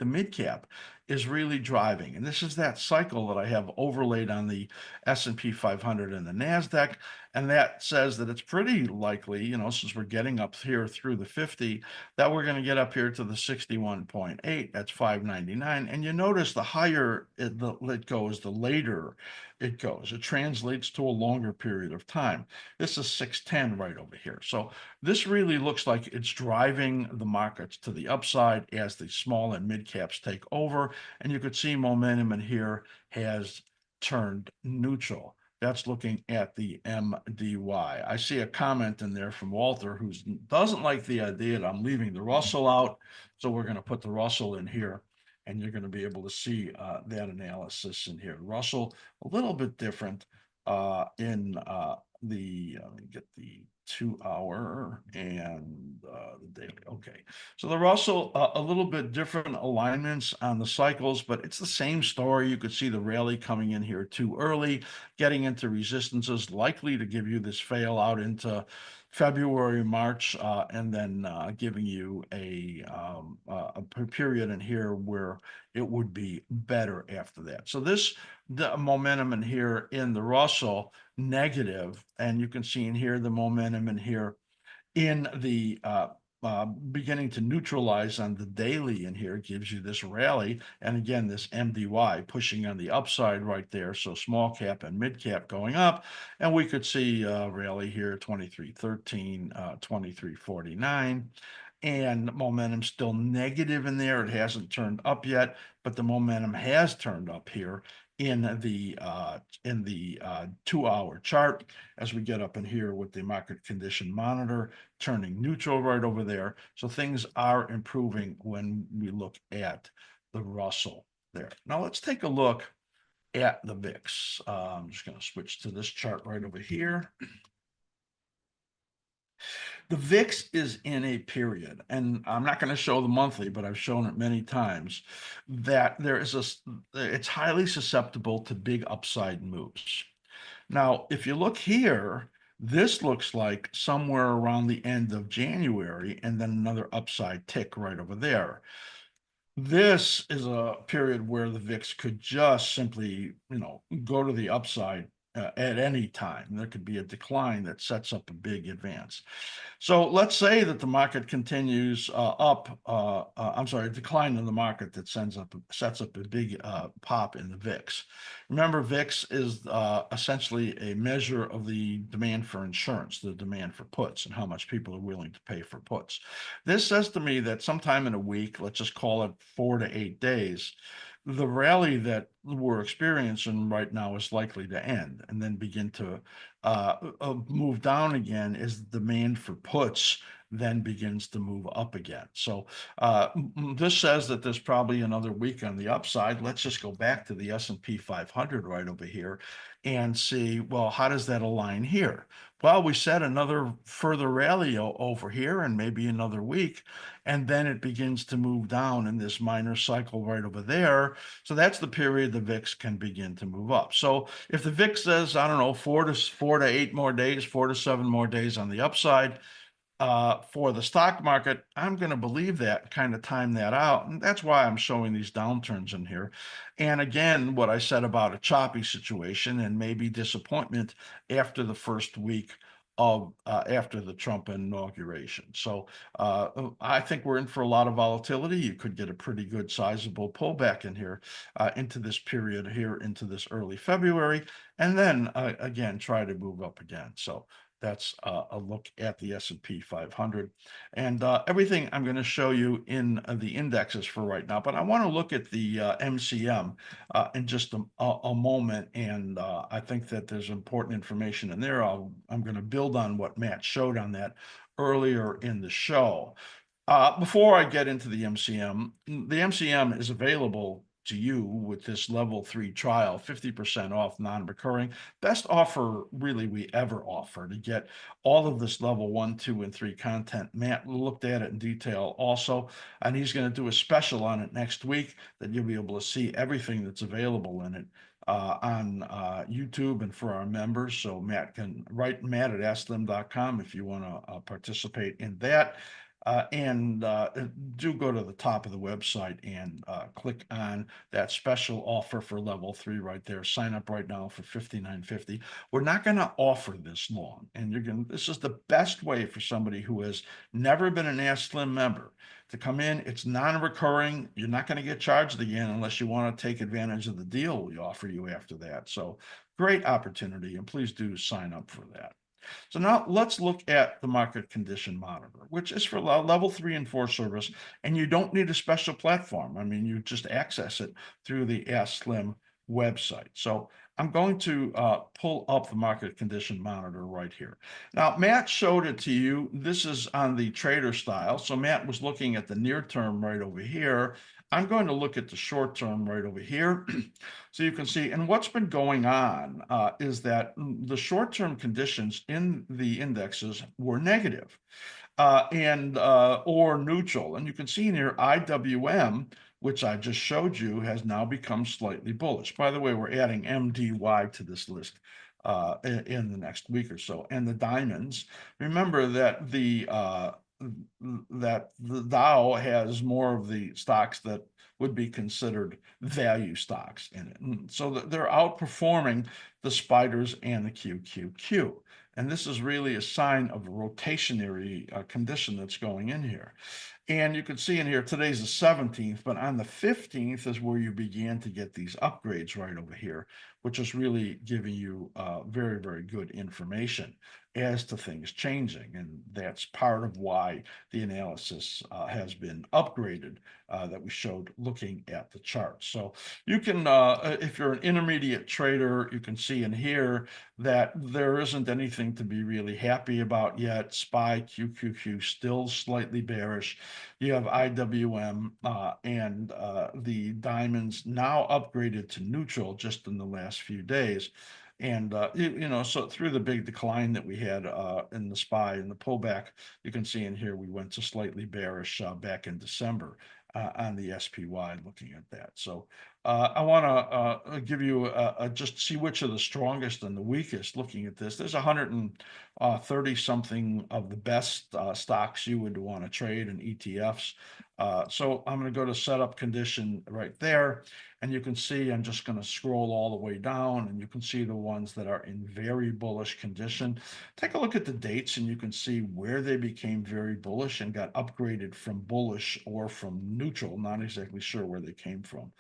mid cap is really driving. And this is that cycle that I have overlaid on the S&P 500 and the NASDAQ. And that says that it's pretty likely, since we're getting up here through the 50, that we're going to get up here to the 61.8. That's 599. And you notice the higher it goes, the later it goes. It translates to a longer period of time. This is 610 right over here. So this really looks like it's driving the markets to the upside as the small and mid caps take over. And you could see momentum in here has turned neutral. That's looking at the MDY. I see a comment in there from Walter who doesn't like the idea that I'm leaving the Russell out. So we're going to put the Russell in here, and you're going to be able to see that analysis in here. Russell, a little bit different in let me get the 2 hour and the daily. Okay, so the Russell, a little bit different alignments on the cycles, but it's the same story. You could see the rally coming in here too early, getting into resistances, likely to give you this fail out into February, March, and then giving you a period in here where it would be better after that. So the momentum in here in the Russell negative, and you can see in here the momentum in here in the beginning to neutralize on the daily in here. It gives you this rally, and again this MDY pushing on the upside right there. So small cap and mid cap going up, and we could see a rally here 2313, 2349. And momentum still negative in there. It hasn't turned up yet, but the momentum has turned up here in the 2 hour chart as we get up in here with the market condition monitor turning neutral right over there. So things are improving when we look at the Russell there. Now let's take a look at the VIX. I'm just going to switch to this chart right over here. The VIX is in a period, and I'm not going to show the monthly, but I've shown it many times, that it's highly susceptible to big upside moves. Now, if you look here, this looks like somewhere around the end of January, and then another upside tick right over there. This is a period where the VIX could just simply, go to the upside at any time. There could be a decline that sets up a big advance. So let's say that the market continues a decline in the market that sets up a big pop in the VIX. Remember, VIX is essentially a measure of the demand for insurance, the demand for puts, and how much people are willing to pay for puts. This says to me that sometime in a week, let's just call it 4 to 8 days, the rally that we're experiencing right now is likely to end and then begin to move down again as the demand for puts then begins to move up again. So this says that there's probably another week on the upside. Let's just go back to the S&P 500 right over here and see, well, how does that align here? Well, we said another further rally over here and maybe another week, and then it begins to move down in this minor cycle right over there. So that's the period the VIX can begin to move up. So if the VIX says, I don't know, 4 to 8 more days, 4 to 7 more days on the upside, for the stock market, I'm going to believe that, kind of time that out. And that's why I'm showing these downturns in here. And again, what I said about a choppy situation and maybe disappointment after the first week of after the Trump inauguration. So I think we're in for a lot of volatility. You could get a pretty good sizable pullback in here into this period here into this early February, and then again try to move up again. So That's a look at the S&P 500. And everything I'm going to show you in the indexes for right now. But I want to look at the MCM in just a moment. And I think that there's important information in there. I'm going to build on what Matt showed on that earlier in the show. Before I get into the MCM is available to you with this level 3 trial, 50% off non-recurring. Best offer really we ever offer to get all of this level 1, 2, and 3 content. Matt looked at it in detail also, and he's going to do a special on it next week that you'll be able to see everything that's available in it on YouTube and for our members. So Matt can write Matt at askSlim.com if you want to participate in that. Do go to the top of the website and click on that special offer for level 3 right there. Sign up right now for $59.50. We're not going to offer this long, and this is the best way for somebody who has never been an askSlim member to come in. It's non-recurring. You're not going to get charged again unless you want to take advantage of the deal we offer you after that. So great opportunity, and please do sign up for that. So now let's look at the market condition monitor, which is for level 3 and 4 service, and you don't need a special platform. I mean, you just access it through the askSlim website. So I'm going to pull up the market condition monitor right here. Now, Matt showed it to you. This is on the trader style. So Matt was looking at the near term right over here. I'm going to look at the short term right over here. So you can see, and what's been going on is that the short-term conditions in the indexes were negative or neutral. And you can see in here, IWM, which I just showed you, has now become slightly bullish. By the way, we're adding MDY to this list in the next week or so. And the diamonds, remember that the Dow has more of the stocks that would be considered value stocks in it. And so they're outperforming the spiders and the QQQ. And this is really a sign of a rotationary condition that's going in here. And you can see in here, today's the 17th, but on the 15th is where you began to get these upgrades right over here, which is really giving you very, very good information as to things changing. And that's part of why the analysis has been upgraded that we showed looking at the chart. So you can, if you're an intermediate trader, you can see in here that there isn't anything to be really happy about yet. SPY, QQQ still slightly bearish. You have IWM and the diamonds now upgraded to neutral just in the last few days. And, so through the big decline that we had in the SPY and the pullback, you can see in here we went to slightly bearish back in December on the SPY looking at that. So I want to give you just see which are the strongest and the weakest looking at this. There's 130 something of the best stocks you would want to trade in ETFs. So I'm going to go to setup condition right there. And you can see I'm just going to scroll all the way down, and you can see the ones that are in very bullish condition. Take a look at the dates, and you can see where they became very bullish and got upgraded from bullish or from neutral. Not exactly sure where they came from.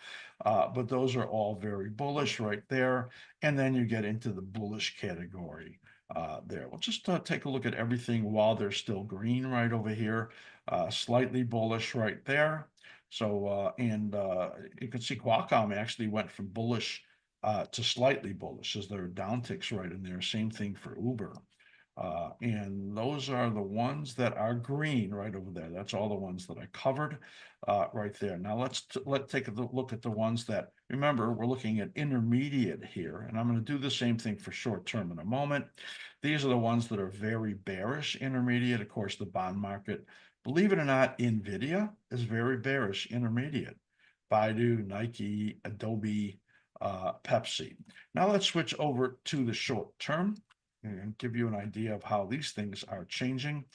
But those are all very bullish right there. And then you get into the bullish category there. We'll just take a look at everything while they're still green right over here. Slightly bullish right there. So, you can see Qualcomm actually went from bullish to slightly bullish as there are downticks right in there. Same thing for Uber. And those are the ones that are green right over there. That's all the ones that I covered right there. Now let's take a look at the ones that, remember, we're looking at intermediate here, and I'm going to do the same thing for short term in a moment. These are the ones that are very bearish intermediate. Of course, the bond market, believe it or not, NVIDIA is very bearish intermediate. Baidu, Nike, Adobe, Pepsi. Now let's switch over to the short term and give you an idea of how these things are changing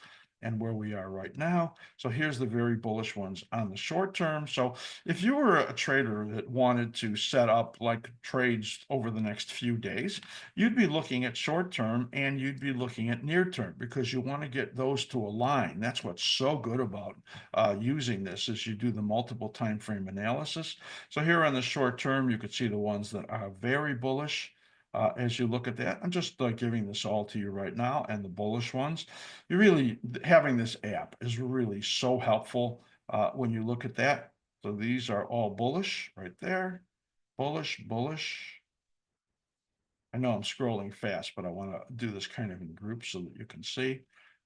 and where we are right now. So here's the very bullish ones on the short term. So if you were a trader that wanted to set up like trades over the next few days, you'd be looking at short term and you'd be looking at near term because you want to get those to align. That's what's so good about using this is you do the multiple time frame analysis. So here on the short term, you could see the ones that are very bullish. as you look at that. I'm just giving this all to you right now, and the bullish ones. You really, having this app is really so helpful when you look at that. So these are all bullish right there. Bullish, bullish. I know I'm scrolling fast, but I want to do this kind of in groups so that you can see.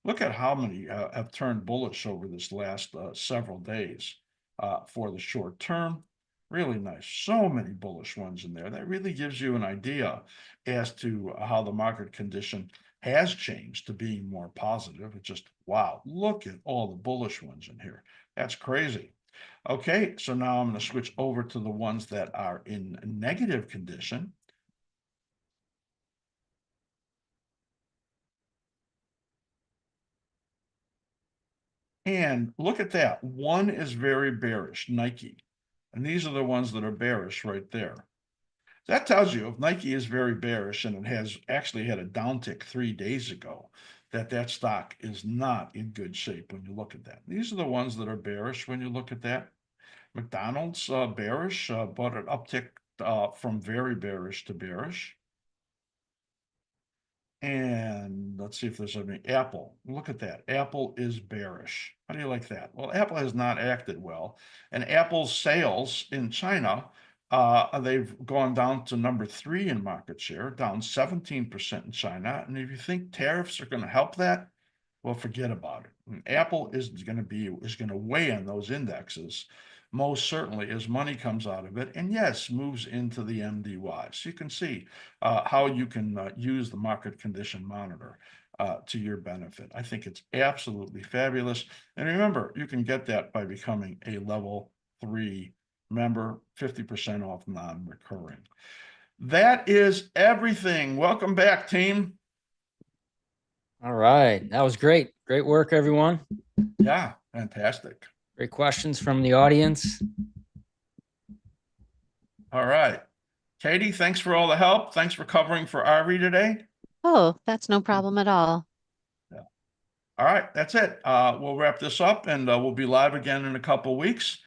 Look at how many have turned bullish over this last several days for the short term. Really nice. So many bullish ones in there. That really gives you an idea as to how the market condition has changed to being more positive. It's just, wow, look at all the bullish ones in here. That's crazy. Okay, so now I'm going to switch over to the ones that are in negative condition. And look at that. One is very bearish, Nike. And these are the ones that are bearish right there. That tells you if Nike is very bearish and it has actually had a downtick 3 days ago, that stock is not in good shape when you look at that. These are the ones that are bearish when you look at that. McDonald's bearish, but an uptick from very bearish to bearish. And let's see if there's any Apple. Look at that. Apple is bearish. How do you like that? Well, Apple has not acted well. And Apple's sales in China, they've gone down to number 3 in market share, down 17% in China. And if you think tariffs are going to help that, well, forget about it. And Apple is going to weigh on those indexes most certainly as money comes out of it, and yes, moves into the MDY. So you can see how you can use the market condition monitor to your benefit. I think it's absolutely fabulous. And remember, you can get that by becoming a level 3 member, 50% off non-recurring. That is everything. Welcome back, team. All right. That was great. Great work, everyone. Yeah, fantastic. Great questions from the audience. All right. Katie, thanks for all the help. Thanks for covering for Arvi today. Oh, that's no problem at all. Yeah. All right, that's it. We'll wrap this up and we'll be live again in a couple of weeks.